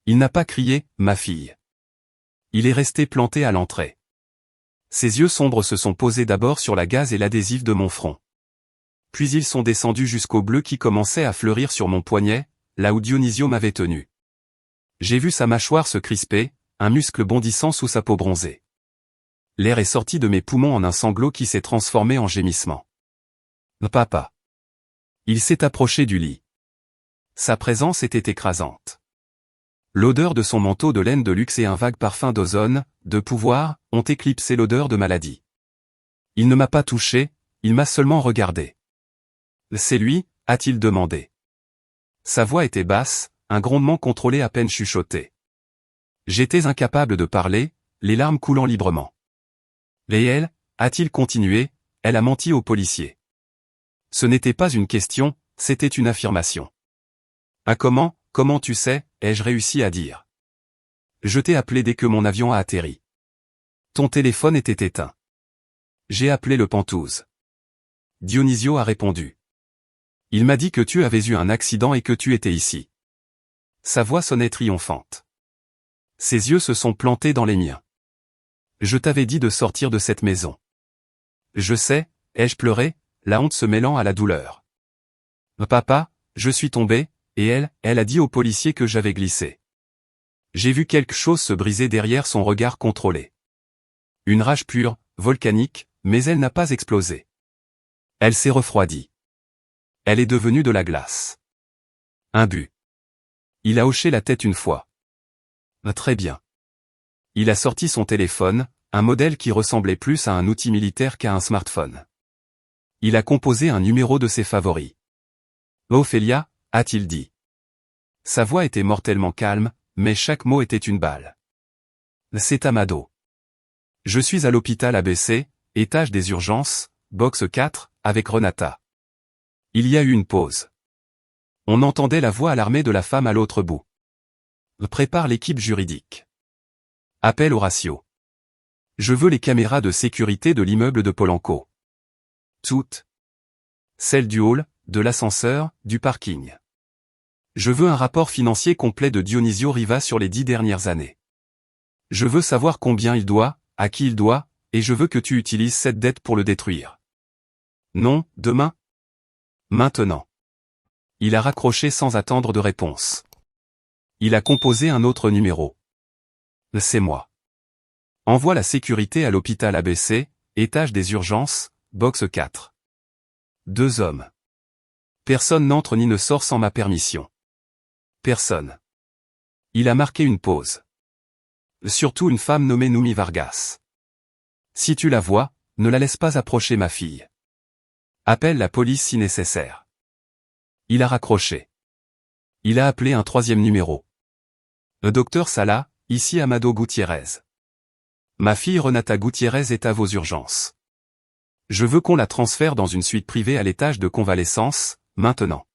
Il n'a pas crié « ma fille ». Il est resté planté à l'entrée. Ses yeux sombres se sont posés d'abord sur la gaze et l'adhésif de mon front. Puis ils sont descendus jusqu'au bleu qui commençait à fleurir sur mon poignet, là où Dionisio m'avait tenu. J'ai vu sa mâchoire se crisper, un muscle bondissant sous sa peau bronzée. L'air est sorti de mes poumons en un sanglot qui s'est transformé en gémissement. Papa. Il s'est approché du lit. Sa présence était écrasante. L'odeur de son manteau de laine de luxe et un vague parfum d'ozone, de pouvoir, ont éclipsé l'odeur de maladie. Il ne m'a pas touché, il m'a seulement regardé. C'est lui, a-t-il demandé. Sa voix était basse, un grondement contrôlé à peine chuchoté. J'étais incapable de parler, les larmes coulant librement. Et elle, a-t-il continué, elle a menti au policier. Ce n'était pas une question, c'était une affirmation. Ah comment tu sais, ai-je réussi à dire. Je t'ai appelé dès que mon avion a atterri. Ton téléphone était éteint. J'ai appelé le Pantouse. Dionisio a répondu. Il m'a dit que tu avais eu un accident et que tu étais ici. Sa voix sonnait triomphante. Ses yeux se sont plantés dans les miens. Je t'avais dit de sortir de cette maison. Je sais, ai-je pleuré, la honte se mêlant à la douleur. Papa, je suis tombé, et elle a dit au policier que j'avais glissé. J'ai vu quelque chose se briser derrière son regard contrôlé. Une rage pure, volcanique, mais elle n'a pas explosé. Elle s'est refroidie. Elle est devenue de la glace. Un but. Il a hoché la tête une fois. Très bien. Il a sorti son téléphone, un modèle qui ressemblait plus à un outil militaire qu'à un smartphone. Il a composé un numéro de ses favoris. Ophélia, a-t-il dit. Sa voix était mortellement calme, mais chaque mot était une balle. C'est Amado. Je suis à l'hôpital ABC, étage des urgences, box 4, avec Renata. Il y a eu une pause. On entendait la voix alarmée de la femme à l'autre bout. Prépare l'équipe juridique. Appel Horatio. Je veux les caméras de sécurité de l'immeuble de Polanco. Toutes. Celles du hall, de l'ascenseur, du parking. Je veux un rapport financier complet de Dionisio Riva sur les 10 dernières années. Je veux savoir combien il doit, à qui il doit, et je veux que tu utilises cette dette pour le détruire. Non, demain. Maintenant. Il a raccroché sans attendre de réponse. Il a composé un autre numéro. C'est moi. Envoie la sécurité à l'hôpital ABC, étage des urgences, box 4. 2 hommes. Personne n'entre ni ne sort sans ma permission. Personne. Il a marqué une pause. Surtout une femme nommée Noumi Vargas. Si tu la vois, ne la laisse pas approcher ma fille. Appelle la police si nécessaire. Il a raccroché. Il a appelé un 3e numéro. Le docteur Sala, ici Amado Gutiérrez. Ma fille Renata Gutiérrez est à vos urgences. Je veux qu'on la transfère dans une suite privée à l'étage de convalescence, maintenant.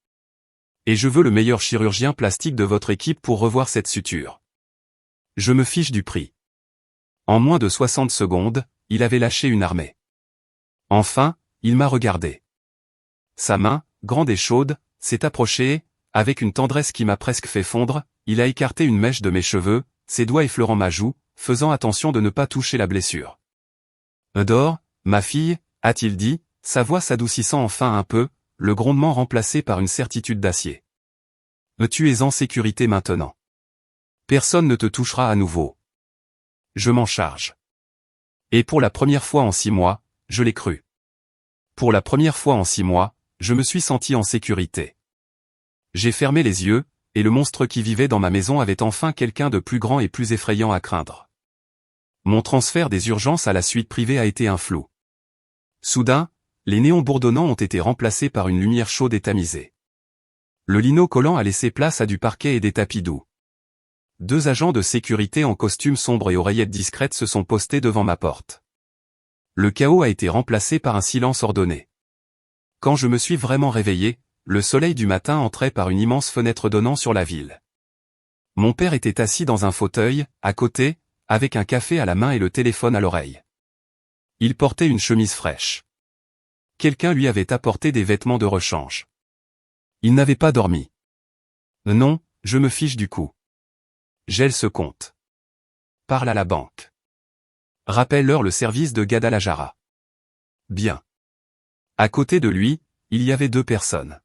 Et je veux le meilleur chirurgien plastique de votre équipe pour revoir cette suture. Je me fiche du prix. En moins de 60 secondes, il avait lâché une armée. Enfin, il m'a regardé. Sa main, grande et chaude, s'est approchée, avec une tendresse qui m'a presque fait fondre, il a écarté une mèche de mes cheveux, ses doigts effleurant ma joue, faisant attention de ne pas toucher la blessure. Dors, ma fille, a-t-il dit, sa voix s'adoucissant enfin un peu, le grondement remplacé par une certitude d'acier. Tu es en sécurité maintenant. Personne ne te touchera à nouveau. Je m'en charge. Et pour la première fois en 6 mois, je l'ai cru. Pour la première fois en 6 mois, je me suis senti en sécurité. J'ai fermé les yeux, et le monstre qui vivait dans ma maison avait enfin quelqu'un de plus grand et plus effrayant à craindre. Mon transfert des urgences à la suite privée a été un flou. Soudain, les néons bourdonnants ont été remplacés par une lumière chaude et tamisée. Le lino collant a laissé place à du parquet et des tapis doux. 2 agents de sécurité en costume sombre et oreillettes discrètes se sont postés devant ma porte. Le chaos a été remplacé par un silence ordonné. Quand je me suis vraiment réveillé, le soleil du matin entrait par une immense fenêtre donnant sur la ville. Mon père était assis dans un fauteuil, à côté, avec un café à la main et le téléphone à l'oreille. Il portait une chemise fraîche. quelqu'un lui avait apporté des vêtements de rechange. Il n'avait pas dormi. Non, je me fiche du coup. Gèle ce compte. Parle à la banque. Rappelle-leur le service de Guadalajara. Bien. À côté de lui, il y avait 2 personnes.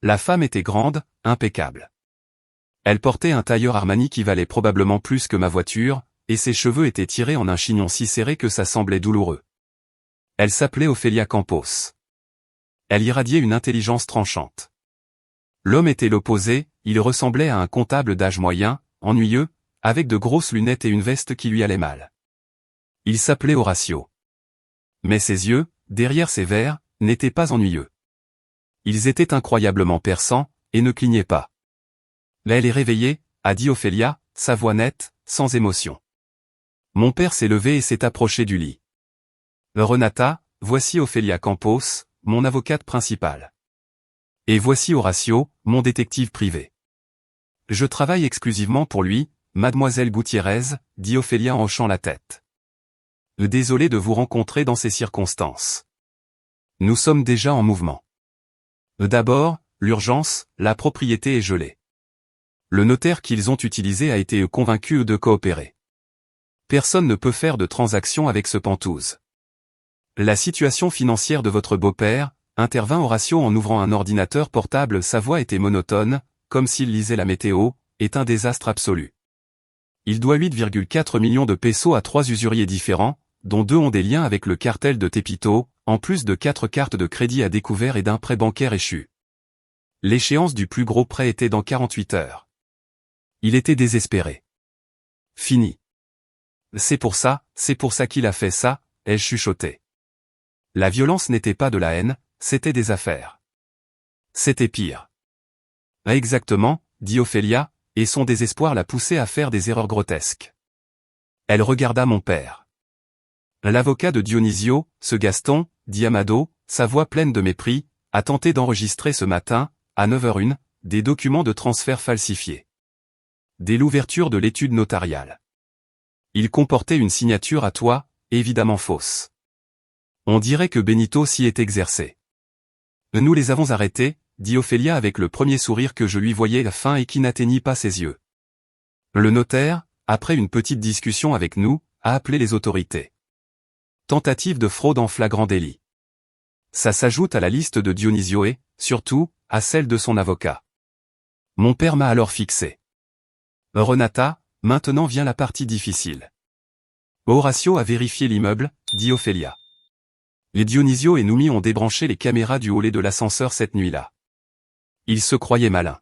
La femme était grande, impeccable. Elle portait un tailleur Armani qui valait probablement plus que ma voiture, et ses cheveux étaient tirés en un chignon si serré que ça semblait douloureux. Elle s'appelait Ophelia Campos. Elle irradiait une intelligence tranchante. L'homme était l'opposé, il ressemblait à un comptable d'âge moyen, ennuyeux, avec de grosses lunettes et une veste qui lui allait mal. Il s'appelait Horacio. Mais ses yeux, derrière ses verres, n'étaient pas ennuyeux. Ils étaient incroyablement perçants, et ne clignaient pas. Là elle est réveillée, a dit Ophelia, sa voix nette, sans émotion. Mon père s'est levé et s'est approché du lit. Renata, voici Ophelia Campos, mon avocate principale. Et voici Horacio, mon détective privé. Je travaille exclusivement pour lui, mademoiselle Gutiérrez, dit Ophelia en hochant la tête. Désolé de vous rencontrer dans ces circonstances. Nous sommes déjà en mouvement. D'abord, l'urgence, la propriété est gelée. Le notaire qu'ils ont utilisé a été convaincu de coopérer. Personne ne peut faire de transaction avec ce pantouse. La situation financière de votre beau-père, intervint Horacio en ouvrant un ordinateur portable, sa voix était monotone, comme s'il lisait la météo, est un désastre absolu. Il doit 8,4 millions de pesos à 3 usuriers différents, dont 2 ont des liens avec le cartel de Tepito, en plus de 4 cartes de crédit à découvert et d'un prêt bancaire échu. L'échéance du plus gros prêt était dans 48 heures. Il était désespéré. Fini. C'est pour ça qu'il a fait ça, ai-je chuchoté. La violence n'était pas de la haine, c'était des affaires. C'était pire. Exactement, dit Ophelia, et son désespoir l'a poussé à faire des erreurs grotesques. Elle regarda mon père. L'avocat de Dionisio, ce Gaston, dit Amado, sa voix pleine de mépris, a tenté d'enregistrer ce matin, à 9h01, des documents de transfert falsifiés. Dès l'ouverture de l'étude notariale. Il comportait une signature à toi, évidemment fausse. On dirait que Benito s'y est exercé. Nous les avons arrêtés, dit Ophelia avec le premier sourire que je lui voyais fin et qui n'atteignit pas ses yeux. Le notaire, après une petite discussion avec nous, a appelé les autorités. Tentative de fraude en flagrant délit. Ça s'ajoute à la liste de Dionisio et, surtout, à celle de son avocat. Mon père m'a alors fixé. Renata, maintenant vient la partie difficile. Horacio a vérifié l'immeuble, dit Ophelia. Les Dionisio et Noumi ont débranché les caméras du hall de l'ascenseur cette nuit-là. Ils se croyaient malins.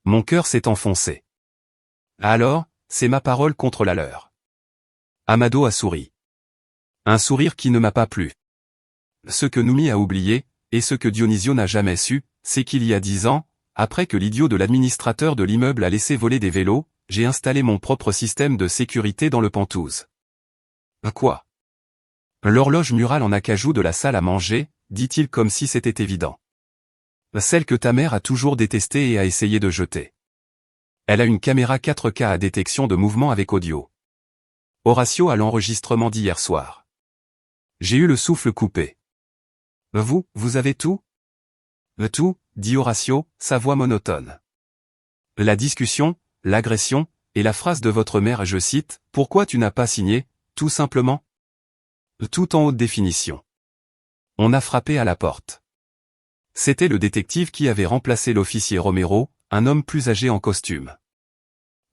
Mon cœur s'est enfoncé. Alors, c'est ma parole contre la leur. Amado a souri. Un sourire qui ne m'a pas plu. Ce que Noumi a oublié, et ce que Dionisio n'a jamais su, c'est qu'il y a 10 ans, après que l'idiot de l'administrateur de l'immeuble a laissé voler des vélos, j'ai installé mon propre système de sécurité dans le pantouse. Quoi? L'horloge murale en acajou de la salle à manger, dit-il comme si c'était évident. Celle que ta mère a toujours détestée et a essayé de jeter. Elle a une caméra 4K à détection de mouvement avec audio. Horacio a l'enregistrement d'hier soir. J'ai eu le souffle coupé. Vous avez tout? Tout, dit Horacio, sa voix monotone. La discussion, l'agression, et la phrase de votre mère, je cite, « Pourquoi tu n'as pas signé, tout simplement ?» Tout en haute définition. On a frappé à la porte. C'était le détective qui avait remplacé l'officier Romero, un homme plus âgé en costume.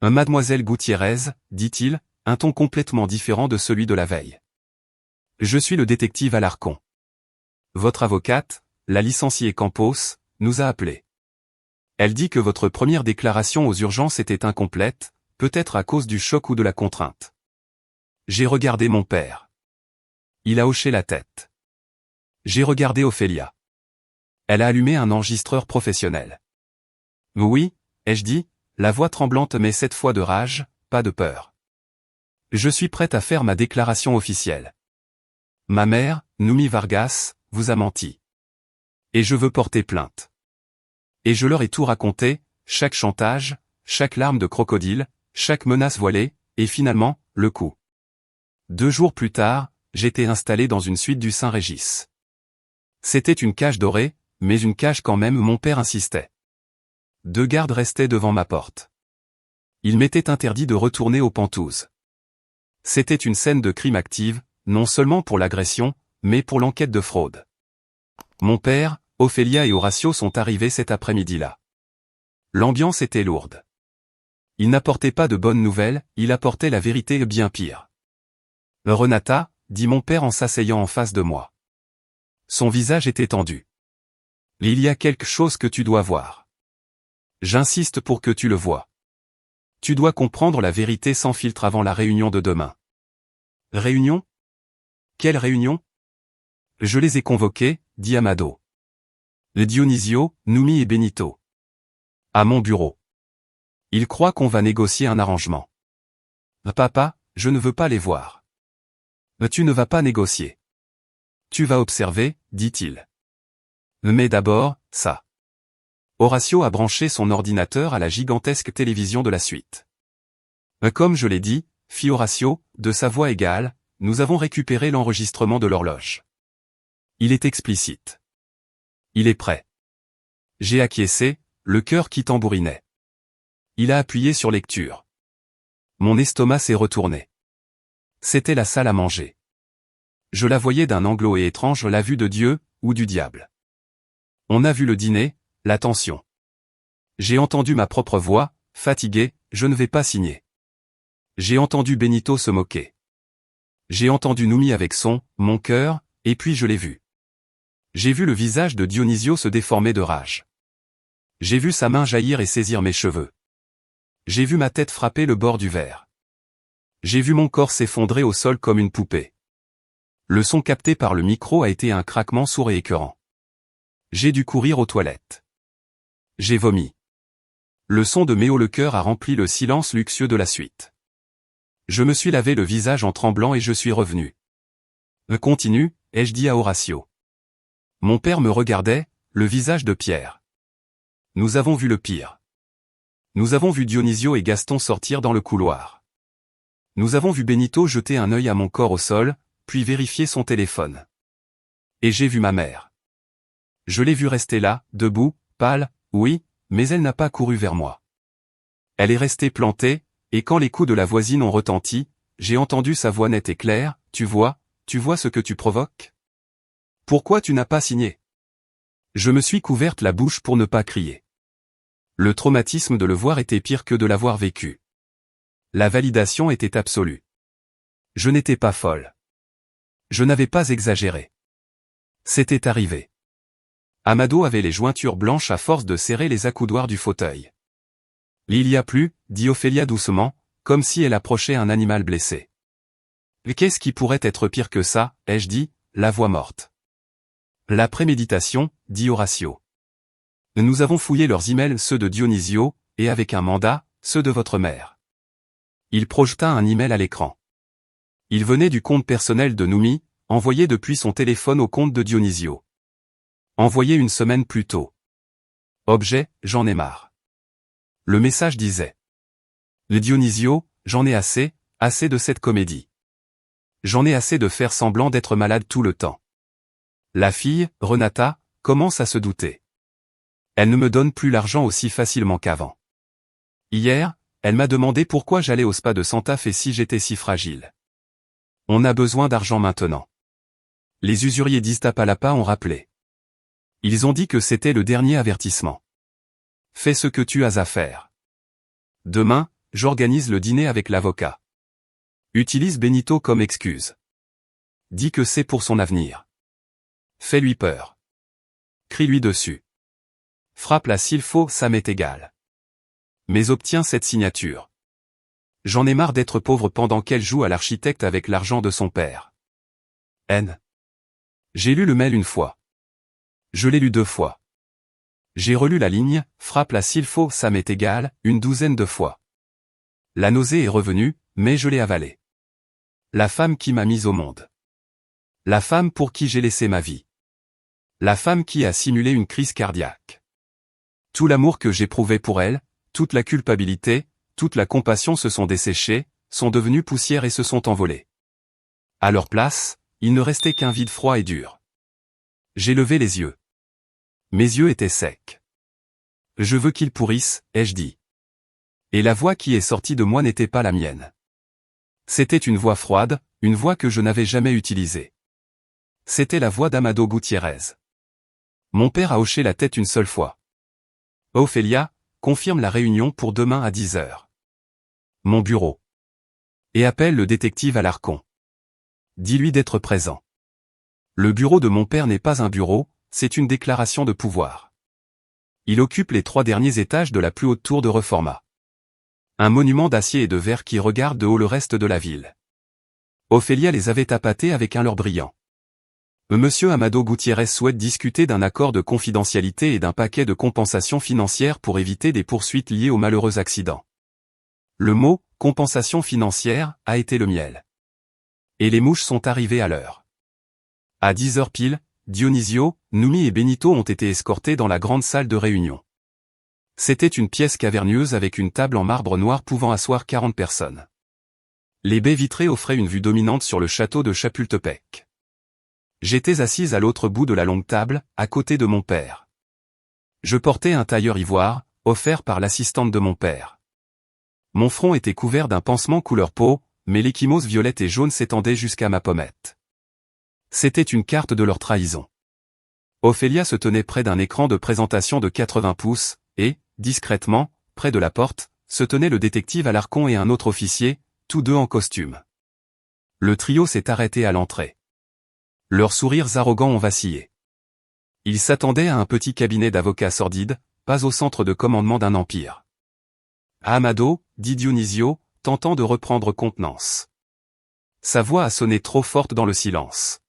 Mademoiselle Gutiérrez, dit-il, un ton complètement différent de celui de la veille. Je suis le détective Alarcon. Votre avocate, la licenciée Campos, nous a appelés. Elle dit que votre première déclaration aux urgences était incomplète, peut-être à cause du choc ou de la contrainte. J'ai regardé mon père. Il a hoché la tête. J'ai regardé Ophelia. Elle a allumé un enregistreur professionnel. Oui, ai-je dit, la voix tremblante mais cette fois de rage, pas de peur. Je suis prête à faire ma déclaration officielle. Ma mère, Noumi Vargas, vous a menti. Et je veux porter plainte. Et je leur ai tout raconté, chaque chantage, chaque larme de crocodile, chaque menace voilée, et finalement, le coup. 2 jours plus tard, j'étais installé dans une suite du Saint-Régis. C'était une cage dorée, mais une cage quand même, mon père insistait. 2 gardes restaient devant ma porte. Il m'était interdit de retourner aux Pentouzes. C'était une scène de crime active, non seulement pour l'agression, mais pour l'enquête de fraude. Mon père, Ophélia et Horatio sont arrivés cet après-midi-là. L'ambiance était lourde. Il n'apportait pas de bonnes nouvelles, il apportait la vérité et bien pire. Renata, dit mon père en s'asseyant en face de moi. Son visage était tendu. Il y a quelque chose que tu dois voir. J'insiste pour que tu le vois. Tu dois comprendre la vérité sans filtre avant la réunion de demain. Réunion? Quelle réunion? Je les ai convoqués, dit Amado. Les Dionisio, Noumi et Benito. À mon bureau. Ils croient qu'on va négocier un arrangement. Papa, je ne veux pas les voir. Tu ne vas pas négocier. Tu vas observer, dit-il. Mais d'abord, ça. Horatio a branché son ordinateur à la gigantesque télévision de la suite. Comme je l'ai dit, fit Horatio, de sa voix égale, nous avons récupéré l'enregistrement de l'horloge. Il est explicite. Il est prêt. J'ai acquiescé, le cœur qui tambourinait. Il a appuyé sur lecture. Mon estomac s'est retourné. C'était la salle à manger. Je la voyais d'un angle et étrange, la vue de Dieu, ou du diable. On a vu le dîner, la tension. J'ai entendu ma propre voix, fatigué, je ne vais pas signer. J'ai entendu Benito se moquer. J'ai entendu Noumi avec mon cœur, et puis je l'ai vu. J'ai vu le visage de Dionisio se déformer de rage. J'ai vu sa main jaillir et saisir mes cheveux. J'ai vu ma tête frapper le bord du verre. J'ai vu mon corps s'effondrer au sol comme une poupée. Le son capté par le micro a été un craquement sourd et écœurant. J'ai dû courir aux toilettes. J'ai vomi. Le son de Méo le cœur a rempli le silence luxueux de la suite. Je me suis lavé le visage en tremblant et je suis revenu. Continue, ai-je dit à Horatio. Mon père me regardait, le visage de pierre. Nous avons vu le pire. Nous avons vu Dionisio et Gaston sortir dans le couloir. Nous avons vu Benito jeter un œil à mon corps au sol, puis vérifier son téléphone. Et j'ai vu ma mère. Je l'ai vue rester là, debout, pâle, oui, mais elle n'a pas couru vers moi. Elle est restée plantée, et quand les coups de la voisine ont retenti, j'ai entendu sa voix nette et claire, tu vois ce que tu provoques? Pourquoi tu n'as pas signé? Je me suis couverte la bouche pour ne pas crier. Le traumatisme de le voir était pire que de l'avoir vécu. La validation était absolue. Je n'étais pas folle. Je n'avais pas exagéré. C'était arrivé. Amado avait les jointures blanches à force de serrer les accoudoirs du fauteuil. Il y a plus, dit Ophélia doucement, comme si elle approchait un animal blessé. Qu'est-ce qui pourrait être pire que ça, ai-je dit, la voix morte. La préméditation, dit Horatio. Nous avons fouillé leurs emails, ceux de Dionisio, et avec un mandat, ceux de votre mère. Il projeta un email à l'écran. Il venait du compte personnel de Noumi, envoyé depuis son téléphone au compte de Dionisio. Envoyé une semaine plus tôt. Objet, j'en ai marre. Le message disait. Le Dionisio, j'en ai assez de cette comédie. J'en ai assez de faire semblant d'être malade tout le temps. La fille, Renata, commence à se douter. Elle ne me donne plus l'argent aussi facilement qu'avant. Hier, elle m'a demandé pourquoi j'allais au spa de Santa Fe si j'étais si fragile. On a besoin d'argent maintenant. Les usuriers d'Iztapalapa ont rappelé. Ils ont dit que c'était le dernier avertissement. Fais ce que tu as à faire. Demain, j'organise le dîner avec l'avocat. Utilise Benito comme excuse. Dis que c'est pour son avenir. Fais-lui peur. Crie-lui dessus. Frappe-la s'il faut, ça m'est égal. Mais obtiens cette signature. J'en ai marre d'être pauvre pendant qu'elle joue à l'architecte avec l'argent de son père. N. J'ai lu le mail une fois. Je l'ai lu 2 fois. J'ai relu la ligne, frappe-la s'il faut, ça m'est égal, une 12aine de fois. La nausée est revenue, mais je l'ai avalée. La femme qui m'a mise au monde. La femme pour qui j'ai laissé ma vie. La femme qui a simulé une crise cardiaque. Tout l'amour que j'éprouvais pour elle, toute la culpabilité, toute la compassion se sont desséchés, sont devenus poussière et se sont envolés. À leur place, il ne restait qu'un vide froid et dur. J'ai levé les yeux. Mes yeux étaient secs. Je veux qu'ils pourrissent, ai-je dit. Et la voix qui est sortie de moi n'était pas la mienne. C'était une voix froide, une voix que je n'avais jamais utilisée. C'était la voix d'Amado Gutiérrez. Mon père a hoché la tête une seule fois. Ophélia, confirme la réunion pour demain à 10 heures. Mon bureau. Et appelle le détective Alarcon. Dis-lui d'être présent. Le bureau de mon père n'est pas un bureau, c'est une déclaration de pouvoir. Il occupe les 3 derniers étages de la plus haute tour de Reforma. Un monument d'acier et de verre qui regarde de haut le reste de la ville. Ophélia les avait tapatés avec un leurre brillant. Monsieur Amado Gutiérrez souhaite discuter d'un accord de confidentialité et d'un paquet de compensation financière pour éviter des poursuites liées au malheureux accident. Le mot « compensation financière » a été le miel. Et les mouches sont arrivées à l'heure. À 10 heures pile, Dionisio, Noumi et Benito ont été escortés dans la grande salle de réunion. C'était une pièce caverneuse avec une table en marbre noir pouvant asseoir 40 personnes. Les baies vitrées offraient une vue dominante sur le château de Chapultepec. J'étais assise à l'autre bout de la longue table, à côté de mon père. Je portais un tailleur ivoire, offert par l'assistante de mon père. Mon front était couvert d'un pansement couleur peau, mais l'échymose violette et jaune s'étendait jusqu'à ma pommette. C'était une carte de leur trahison. Ophélia se tenait près d'un écran de présentation de 80 pouces, et, discrètement, près de la porte, se tenait le détective Alarcon et un autre officier, tous deux en costume. Le trio s'est arrêté à l'entrée. Leurs sourires arrogants ont vacillé. Ils s'attendaient à un petit cabinet d'avocats sordides, pas au centre de commandement d'un empire. Amado, dit Dionisio, tentant de reprendre contenance. Sa voix a sonné trop forte dans le silence.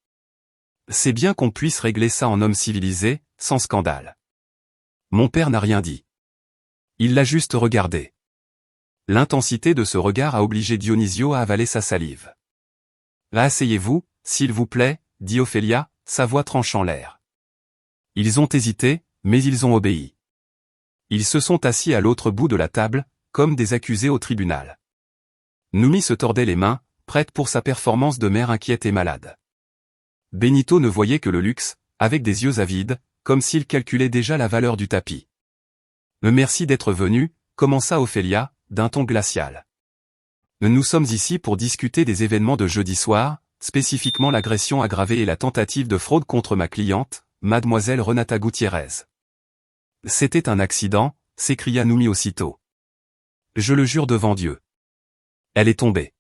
C'est bien qu'on puisse régler ça en homme civilisé, sans scandale. Mon père n'a rien dit. Il l'a juste regardé. L'intensité de ce regard a obligé Dionisio à avaler sa salive. Asseyez-vous, s'il vous plaît, dit Ophélia, sa voix tranchant l'air. Ils ont hésité, mais ils ont obéi. Ils se sont assis à l'autre bout de la table, comme des accusés au tribunal. Noumi se tordait les mains, prête pour sa performance de mère inquiète et malade. Benito ne voyait que le luxe, avec des yeux avides, comme s'il calculait déjà la valeur du tapis. Merci d'être venu, commença Ophélia, d'un ton glacial. Nous sommes ici pour discuter des événements de jeudi soir, spécifiquement l'agression aggravée et la tentative de fraude contre ma cliente, mademoiselle Renata Gutiérrez. C'était un accident, s'écria Noumi aussitôt. Je le jure devant Dieu. Elle est tombée.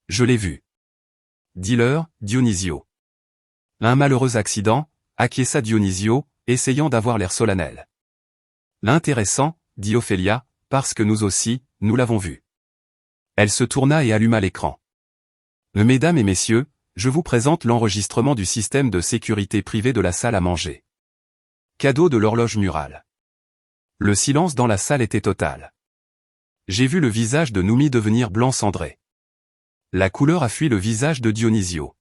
Je l'ai vue. Dis-leur, Dionisio. Un malheureux accident, acquiesça Dionisio, essayant d'avoir l'air solennel. L'intéressant, dit Ophélia, parce que nous aussi, nous l'avons vu. Elle se tourna et alluma l'écran. Mesdames et messieurs, je vous présente l'enregistrement du système de sécurité privée de la salle à manger. Cadeau de l'horloge murale. Le silence dans la salle était total. J'ai vu le visage de Noumi devenir blanc cendré. La couleur a fui le visage de Dionisio.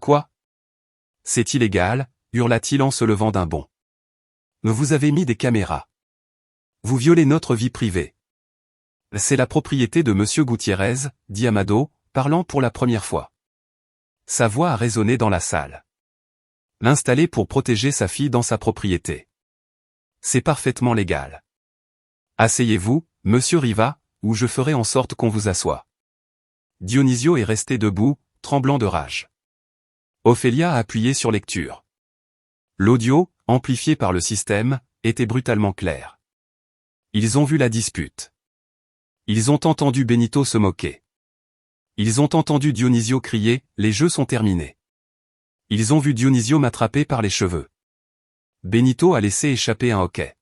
Quoi? C'est illégal, hurla-t-il en se levant d'un bond. Vous avez mis des caméras. Vous violez notre vie privée. C'est la propriété de monsieur Gutiérrez, dit Amado, parlant pour la première fois. Sa voix a résonné dans la salle. L'installer pour protéger sa fille dans sa propriété. C'est parfaitement légal. Asseyez-vous, monsieur Riva, ou je ferai en sorte qu'on vous assoie. Dionisio est resté debout, tremblant de rage. Ophélia a appuyé sur lecture. L'audio, amplifié par le système, était brutalement clair. Ils ont vu la dispute. Ils ont entendu Benito se moquer. Ils ont entendu Dionisio crier « Les jeux sont terminés ». Ils ont vu Dionisio m'attraper par les cheveux. Benito a laissé échapper un hoquet.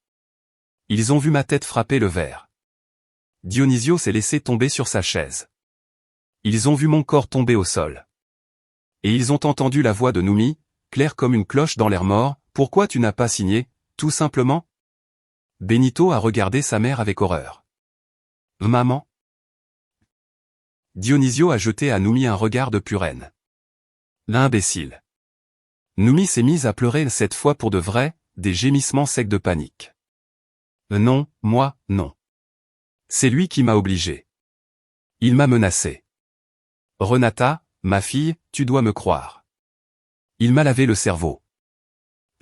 Ils ont vu ma tête frapper le verre. Dionisio s'est laissé tomber sur sa chaise. Ils ont vu mon corps tomber au sol. Et ils ont entendu la voix de Noumi, claire comme une cloche dans l'air mort, « Pourquoi tu n'as pas signé, tout simplement ?» Benito a regardé sa mère avec horreur. « Maman ?» Dionisio a jeté à Noumi un regard de pure haine. L'imbécile. Noumi s'est mise à pleurer cette fois pour de vrai, des gémissements secs de panique. Non, moi, non. C'est lui qui m'a obligé. Il m'a menacé. Renata, ma fille, tu dois me croire. Il m'a lavé le cerveau.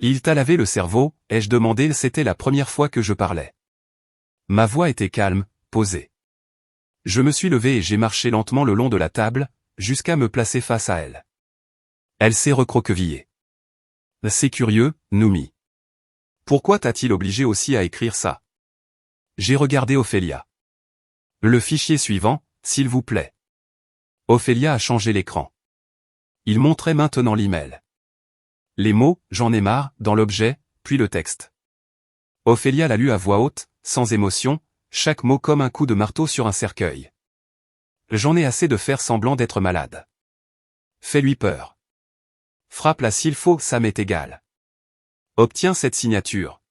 Il t'a lavé le cerveau, ai-je demandé, c'était la première fois que je parlais. Ma voix était calme, posée. Je me suis levé et j'ai marché lentement le long de la table, jusqu'à me placer face à elle. Elle s'est recroquevillée. C'est curieux, Noumi. Pourquoi t'a-t-il obligé aussi à écrire ça? J'ai regardé Ophélia. Le fichier suivant, s'il vous plaît. Ophélia a changé l'écran. Il montrait maintenant l'email. Les mots, j'en ai marre, dans l'objet, puis le texte. Ophélia l'a lu à voix haute, sans émotion, chaque mot comme un coup de marteau sur un cercueil. J'en ai assez de faire semblant d'être malade. Fais-lui peur. Frappe-la s'il faut, ça m'est égal. Obtiens cette signature.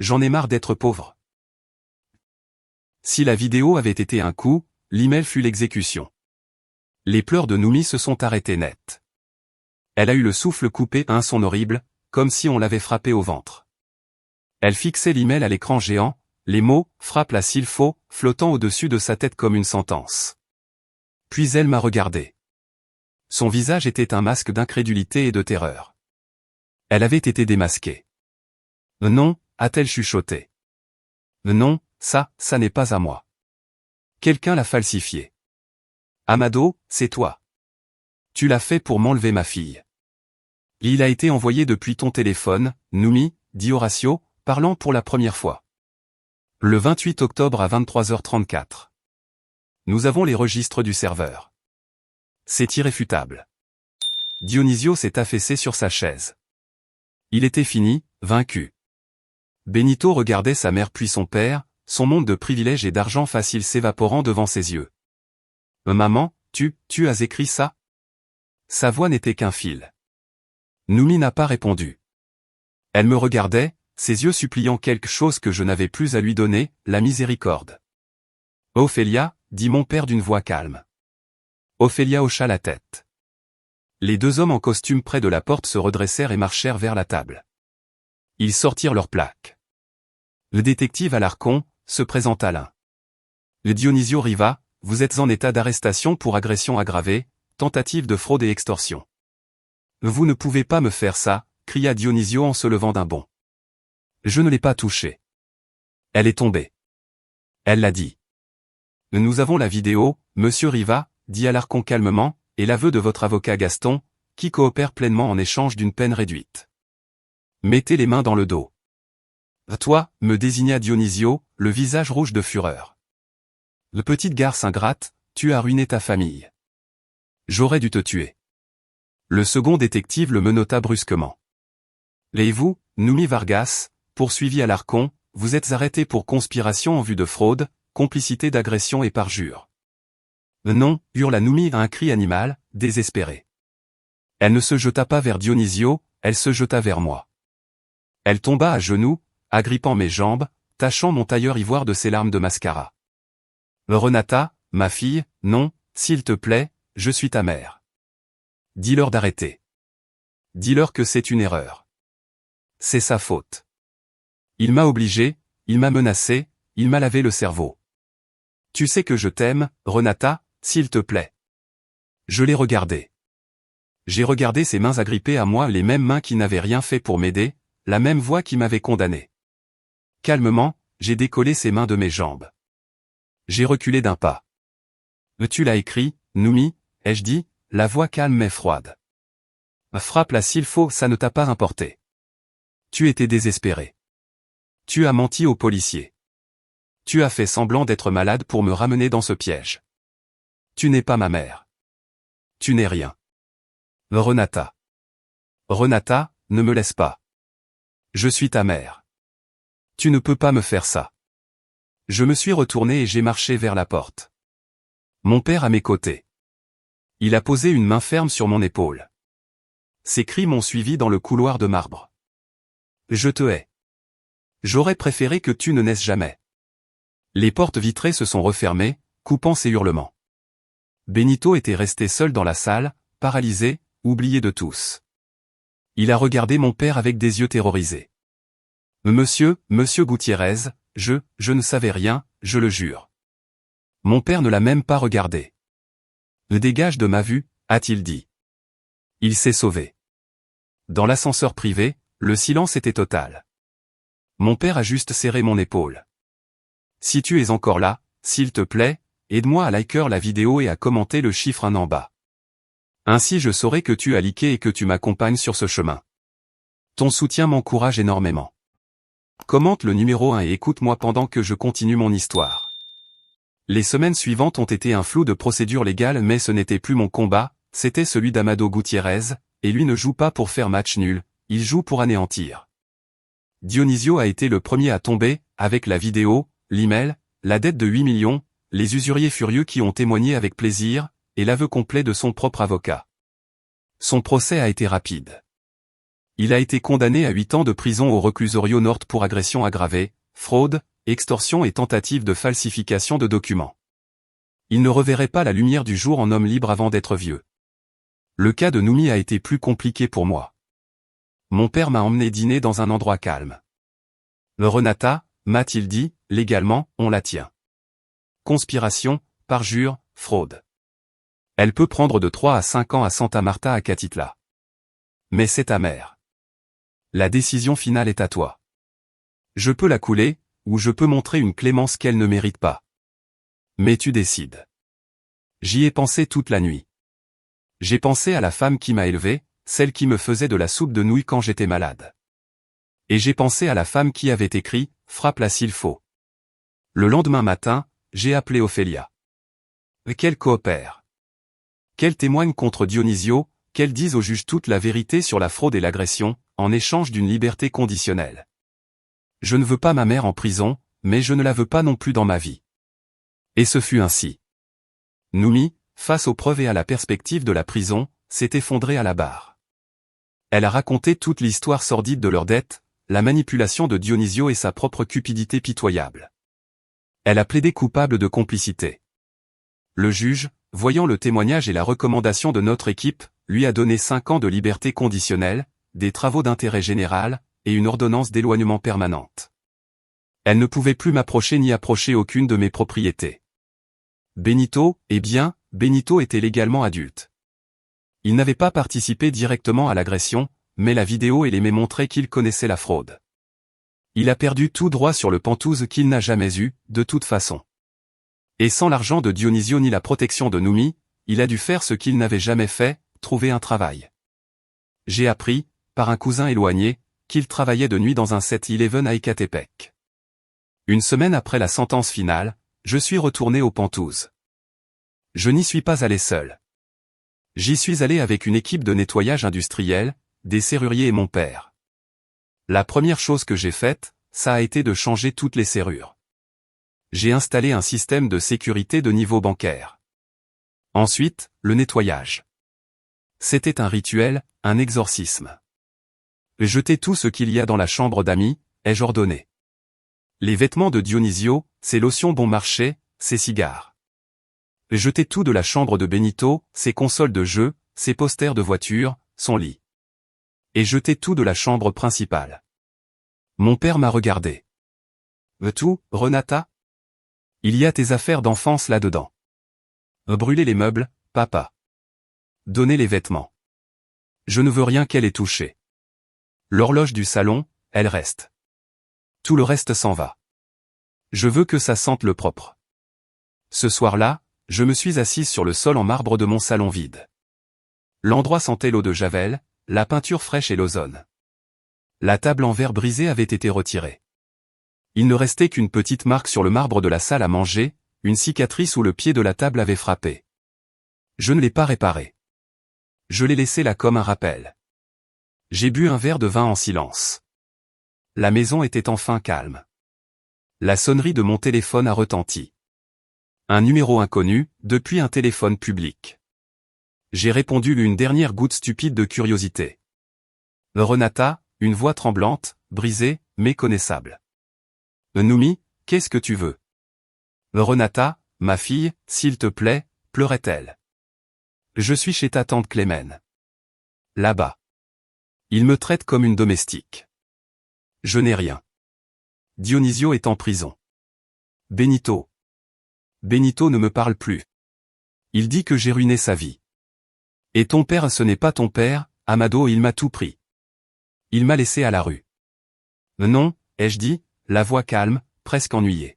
J'en ai marre d'être pauvre. Si la vidéo avait été un coup, l'email fut l'exécution. Les pleurs de Noumi se sont arrêtés net. Elle a eu le souffle coupé, un son horrible, comme si on l'avait frappé au ventre. Elle fixait l'email à l'écran géant, les mots « frappe-la s'il faut » flottant au-dessus de sa tête comme une sentence. Puis elle m'a regardé. Son visage était un masque d'incrédulité et de terreur. Elle avait été démasquée. « Non » a-t-elle chuchoté. « Non, ça n'est pas à moi. Quelqu'un l'a falsifié. Amado, c'est toi. Tu l'as fait pour m'enlever ma fille. Il a été envoyé depuis ton téléphone, Noumi, dit Horatio, parlant pour la première fois. Le 28 octobre à 23h34. Nous avons les registres du serveur. C'est irréfutable. Dionisio s'est affaissé sur sa chaise. Il était fini, vaincu. Benito regardait sa mère puis son père, son monde de privilèges et d'argent facile s'évaporant devant ses yeux. Maman, tu as écrit ça? Sa voix n'était qu'un fil. Noumi n'a pas répondu. Elle me regardait, ses yeux suppliant quelque chose que je n'avais plus à lui donner, la miséricorde. Ophélia, dit mon père d'une voix calme. Ophélia hocha la tête. Les deux hommes en costume près de la porte se redressèrent et marchèrent vers la table. Ils sortirent leurs plaques. Le détective Alarcon se présenta l'un. Le Dionisio Riva, vous êtes en état d'arrestation pour agression aggravée, tentative de fraude et extorsion. Vous ne pouvez pas me faire ça, cria Dionisio en se levant d'un bond. Je ne l'ai pas touchée. Elle est tombée. Elle l'a dit. Nous avons la vidéo, monsieur Riva, dit Alarcon calmement, et l'aveu de votre avocat Gaston, qui coopère pleinement en échange d'une peine réduite. Mettez les mains dans le dos. Toi, me désigna Dionisio, le visage rouge de fureur. Le petite garce ingrate, tu as ruiné ta famille. J'aurais dû te tuer. Le second détective le menotta brusquement. Et vous, Noumi Vargas, poursuivit Alarcon, vous êtes arrêté pour conspiration en vue de fraude, complicité d'agression et parjure. Non, hurla Noumi à un cri animal, désespéré. Elle ne se jeta pas vers Dionisio, elle se jeta vers moi. Elle tomba à genoux, agrippant mes jambes, tachant mon tailleur ivoire de ses larmes de mascara. Renata, ma fille, non, s'il te plaît, je suis ta mère. Dis-leur d'arrêter. Dis-leur que c'est une erreur. C'est sa faute. Il m'a obligé, il m'a menacé, il m'a lavé le cerveau. Tu sais que je t'aime, Renata, s'il te plaît. Je l'ai regardé. J'ai regardé ses mains agrippées à moi, les mêmes mains qui n'avaient rien fait pour m'aider, la même voix qui m'avait condamné. Calmement, j'ai décollé ses mains de mes jambes. J'ai reculé d'un pas. Tu l'as écrit, Noumi, ai-je dit, la voix calme mais froide. Frappe-la s'il faut, ça ne t'a pas importé. Tu étais désespéré. Tu as menti aux policiers. Tu as fait semblant d'être malade pour me ramener dans ce piège. Tu n'es pas ma mère. Tu n'es rien. Renata. Renata, ne me laisse pas. Je suis ta mère. Tu ne peux pas me faire ça. Je me suis retourné et j'ai marché vers la porte. Mon père à mes côtés. Il a posé une main ferme sur mon épaule. Ses cris m'ont suivi dans le couloir de marbre. Je te hais. J'aurais préféré que tu ne naisses jamais. Les portes vitrées se sont refermées, coupant ses hurlements. Benito était resté seul dans la salle, paralysé, oublié de tous. Il a regardé mon père avec des yeux terrorisés. Monsieur Gutiérrez, je ne savais rien, je le jure. Mon père ne l'a même pas regardé. Le dégage de ma vue, a-t-il dit. Il s'est sauvé. Dans l'ascenseur privé, Le silence était total. Mon père a juste serré mon épaule. Si tu es encore là, s'il te plaît, aide-moi à liker la vidéo et à commenter le chiffre 1 en bas. Ainsi je saurai que tu as liké et que tu m'accompagnes sur ce chemin. Ton soutien m'encourage énormément. Commente le numéro 1 et écoute-moi pendant que je continue mon histoire. Les semaines suivantes ont été un flou de procédure légale, mais ce n'était plus mon combat, c'était celui d'Amado Gutiérrez, et lui ne joue pas pour faire match nul, il joue pour anéantir. Dionisio a été le premier à tomber, avec la vidéo, l'email, la dette de 8 millions, les usuriers furieux qui ont témoigné avec plaisir, et l'aveu complet de son propre avocat. Son procès a été rapide. Il a été condamné à 8 ans de prison au reclusorio nord pour agression aggravée, fraude, extorsion et tentative de falsification de documents. Il ne reverrait pas la lumière du jour en homme libre avant d'être vieux. Le cas de Noumi a été plus compliqué pour moi. Mon père m'a emmené dîner dans un endroit calme. Renata, m'a-t-il dit, légalement, on la tient. Conspiration, parjure, fraude. Elle peut prendre de 3 à 5 ans à Santa Marta à Catitla. Mais c'est ta mère. La décision finale est à toi. Je peux la couler, ou je peux montrer une clémence qu'elle ne mérite pas. Mais tu décides. J'y ai pensé toute la nuit. J'ai pensé à la femme qui m'a élevé, celle qui me faisait de la soupe de nouilles quand j'étais malade. Et j'ai pensé à la femme qui avait écrit « Frappe-la s'il faut ». Le lendemain matin, j'ai appelé Ophélia. Qu'elle coopère. Qu'elle témoigne contre Dionisio, qu'elle dise au juge toute la vérité sur la fraude et l'agression, en échange d'une liberté conditionnelle. Je ne veux pas ma mère en prison, mais je ne la veux pas non plus dans ma vie. Et ce fut ainsi. Noumi, face aux preuves et à la perspective de la prison, s'est effondrée à la barre. Elle a raconté toute l'histoire sordide de leur dette, la manipulation de Dionisio et sa propre cupidité pitoyable. Elle a plaidé coupable de complicité. Le juge, voyant le témoignage et la recommandation de notre équipe, lui a donné 5 ans de liberté conditionnelle, des travaux d'intérêt général, et une ordonnance d'éloignement permanente. Elle ne pouvait plus m'approcher ni approcher aucune de mes propriétés. Benito, eh bien, Benito était légalement adulte. Il n'avait pas participé directement à l'agression, mais la vidéo et les mets montraient qu'il connaissait la fraude. Il a perdu tout droit sur le pantouse qu'il n'a jamais eu, de toute façon. Et sans l'argent de Dionisio ni la protection de Noumi, il a dû faire ce qu'il n'avait jamais fait, trouver un travail. J'ai appris, par un cousin éloigné, qu'il travaillait de nuit dans un 7-Eleven à Ecatepec. Une semaine après la sentence finale, je suis retourné aux Pantouzes. Je n'y suis pas allé seul. J'y suis allé avec une équipe de nettoyage industriel, des serruriers et mon père. La première chose que j'ai faite, ça a été de changer toutes les serrures. J'ai installé un système de sécurité de niveau bancaire. Ensuite, le nettoyage. C'était un rituel, un exorcisme. Jetez tout ce qu'il y a dans la chambre d'amis, ai-je ordonné. Les vêtements de Dionisio, ses lotions bon marché, ses cigares. Jetez tout de la chambre de Benito, ses consoles de jeux, ses posters de voiture, son lit. Et jetez tout de la chambre principale. Mon père m'a regardé. Tout, Renata? Il y a tes affaires d'enfance là-dedans. Brûlez les meubles, papa. Donnez les vêtements. Je ne veux rien qu'elle ait touché. L'horloge du salon, elle reste. Tout le reste s'en va. Je veux que ça sente le propre. Ce soir-là, je me suis assise sur le sol en marbre de mon salon vide. L'endroit sentait l'eau de Javel, la peinture fraîche et l'ozone. La table en verre brisé avait été retirée. Il ne restait qu'une petite marque sur le marbre de la salle à manger, une cicatrice où le pied de la table avait frappé. Je ne l'ai pas réparée. Je l'ai laissée là comme un rappel. J'ai bu un verre de vin en silence. La maison était enfin calme. La sonnerie de mon téléphone a retenti. Un numéro inconnu, depuis un téléphone public. J'ai répondu une dernière goutte stupide de curiosité. Renata, une voix tremblante, brisée, méconnaissable. Noumi, qu'est-ce que tu veux? Renata, ma fille, s'il te plaît, pleurait-elle. Je suis chez ta tante Clémène. Là-bas. Il me traite comme une domestique. Je n'ai rien. Dionisio est en prison. Benito. Benito ne me parle plus. Il dit que j'ai ruiné sa vie. Et ton père, ce n'est pas ton père, Amado, il m'a tout pris. Il m'a laissé à la rue. Non, ai-je dit, la voix calme, presque ennuyée.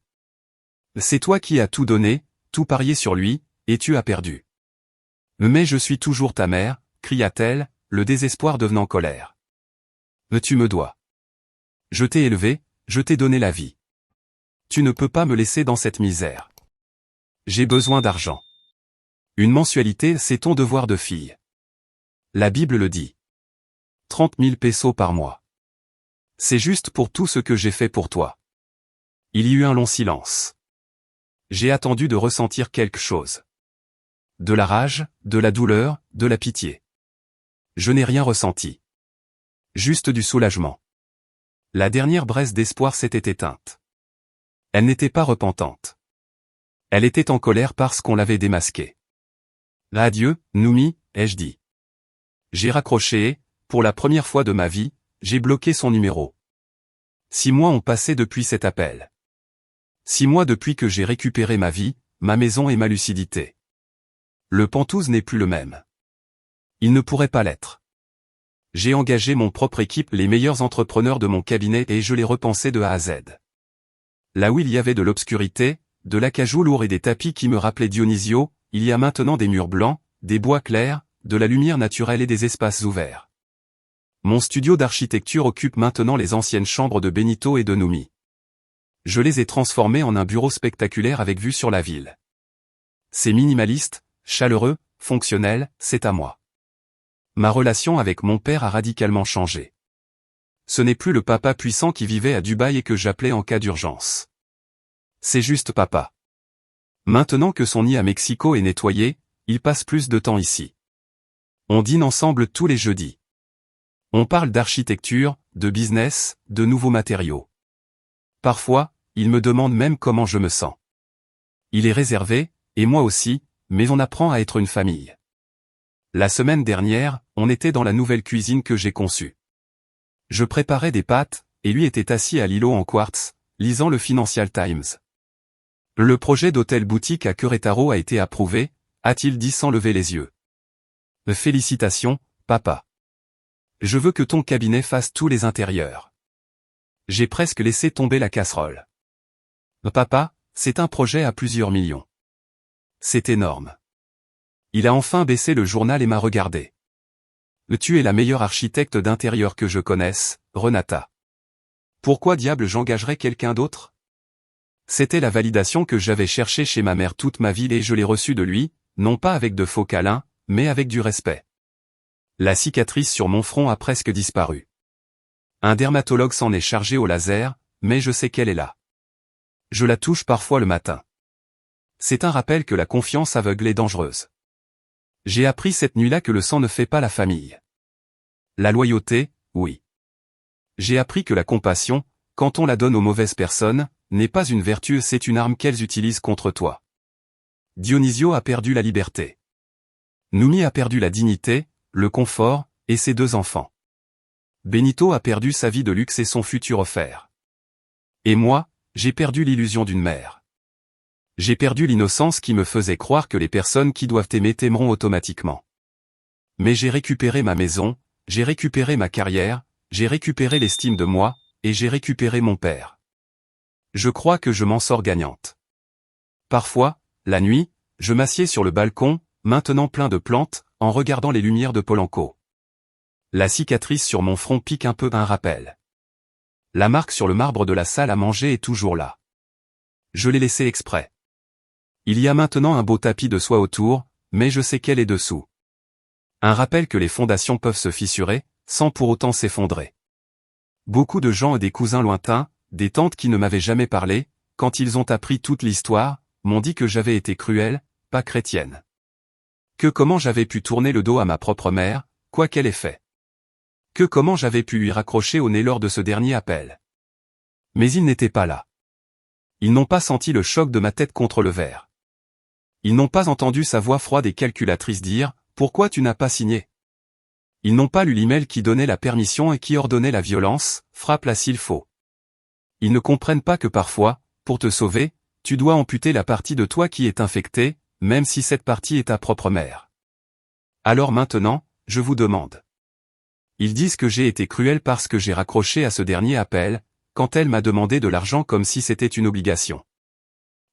C'est toi qui as tout donné, tout parié sur lui, et tu as perdu. Mais je suis toujours ta mère, cria-t-elle, le désespoir devenant colère. Tu me dois. Je t'ai élevé, je t'ai donné la vie. Tu ne peux pas me laisser dans cette misère. J'ai besoin d'argent. Une mensualité, c'est ton devoir de fille. La Bible le dit. 30 000 pesos par mois. C'est juste pour tout ce que j'ai fait pour toi. Il y eut un long silence. J'ai attendu de ressentir quelque chose. De la rage, de la douleur, de la pitié. Je n'ai rien ressenti. Juste du soulagement. La dernière braise d'espoir s'était éteinte. Elle n'était pas repentante. Elle était en colère parce qu'on l'avait démasquée. Adieu, Noumi, ai-je dit. J'ai raccroché et, pour la première fois de ma vie, j'ai bloqué son numéro. 6 mois ont passé depuis cet appel. 6 mois depuis que j'ai récupéré ma vie, ma maison et ma lucidité. Le Penthouse n'est plus le même. Il ne pourrait pas l'être. J'ai engagé mon propre équipe, les meilleurs entrepreneurs de mon cabinet et je l'ai repensé de A à Z. Là où il y avait de l'obscurité, de l'acajou lourd et des tapis qui me rappelaient Dionisio, il y a maintenant des murs blancs, des bois clairs, de la lumière naturelle et des espaces ouverts. Mon studio d'architecture occupe maintenant les anciennes chambres de Benito et de Noumi. Je les ai transformées en un bureau spectaculaire avec vue sur la ville. C'est minimaliste, chaleureux, fonctionnel, c'est à moi. Ma relation avec mon père a radicalement changé. Ce n'est plus le papa puissant qui vivait à Dubaï et que j'appelais en cas d'urgence. C'est juste papa. Maintenant que son nid à Mexico est nettoyé, il passe plus de temps ici. On dîne ensemble tous les jeudis. On parle d'architecture, de business, de nouveaux matériaux. Parfois, il me demande même comment je me sens. Il est réservé, et moi aussi, mais on apprend à être une famille. La semaine dernière, on était dans la nouvelle cuisine que j'ai conçue. Je préparais des pâtes, et lui était assis à l'îlot en quartz, lisant le Financial Times. Le projet d'hôtel-boutique à Querétaro a été approuvé, a-t-il dit sans lever les yeux. Félicitations, papa. Je veux que ton cabinet fasse tous les intérieurs. J'ai presque laissé tomber la casserole. Papa, c'est un projet à plusieurs millions. C'est énorme. Il a enfin baissé le journal et m'a regardé. Tu es la meilleure architecte d'intérieur que je connaisse, Renata. Pourquoi diable j'engagerais quelqu'un d'autre? C'était la validation que j'avais cherchée chez ma mère toute ma vie et je l'ai reçue de lui, non pas avec de faux câlins, mais avec du respect. La cicatrice sur mon front a presque disparu. Un dermatologue s'en est chargé au laser, mais je sais qu'elle est là. Je la touche parfois le matin. C'est un rappel que la confiance aveugle est dangereuse. J'ai appris cette nuit-là que le sang ne fait pas la famille. La loyauté, oui. J'ai appris que la compassion, quand on la donne aux mauvaises personnes, n'est pas une vertu, c'est une arme qu'elles utilisent contre toi. Dionisio a perdu la liberté. Noumi a perdu la dignité, le confort, et ses 2 enfants. Benito a perdu sa vie de luxe et son futur offert. Et moi, j'ai perdu l'illusion d'une mère. J'ai perdu l'innocence qui me faisait croire que les personnes qui doivent t'aimer t'aimeront automatiquement. Mais j'ai récupéré ma maison, j'ai récupéré ma carrière, j'ai récupéré l'estime de moi, et j'ai récupéré mon père. Je crois que je m'en sors gagnante. Parfois, la nuit, je m'assieds sur le balcon, maintenant plein de plantes, en regardant les lumières de Polanco. La cicatrice sur mon front pique un peu un rappel. La marque sur le marbre de la salle à manger est toujours là. Je l'ai laissé exprès. Il y a maintenant un beau tapis de soie autour, mais je sais qu'elle est dessous. Un rappel que les fondations peuvent se fissurer, sans pour autant s'effondrer. Beaucoup de gens et des cousins lointains, des tantes qui ne m'avaient jamais parlé, quand ils ont appris toute l'histoire, m'ont dit que j'avais été cruelle, pas chrétienne. Que comment j'avais pu tourner le dos à ma propre mère, quoi qu'elle ait fait. Que comment j'avais pu lui raccrocher au nez lors de ce dernier appel. Mais ils n'étaient pas là. Ils n'ont pas senti le choc de ma tête contre le verre. Ils n'ont pas entendu sa voix froide et calculatrice dire « Pourquoi tu n'as pas signé ?» Ils n'ont pas lu l'email qui donnait la permission et qui ordonnait la violence, frappe-la s'il faut. Ils ne comprennent pas que parfois, pour te sauver, tu dois amputer la partie de toi qui est infectée, même si cette partie est ta propre mère. Alors maintenant, je vous demande. Ils disent que j'ai été cruel parce que j'ai raccroché à ce dernier appel, quand elle m'a demandé de l'argent comme si c'était une obligation.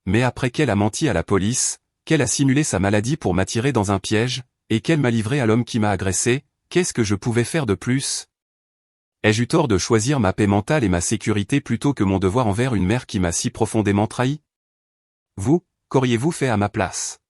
Mais après qu'elle a menti à la police, qu'elle a simulé sa maladie pour m'attirer dans un piège, et qu'elle m'a livré à l'homme qui m'a agressé, qu'est-ce que je pouvais faire de plus? Ai-je eu tort de choisir ma paix mentale et ma sécurité plutôt que mon devoir envers une mère qui m'a si profondément trahi? Vous, qu'auriez-vous fait à ma place?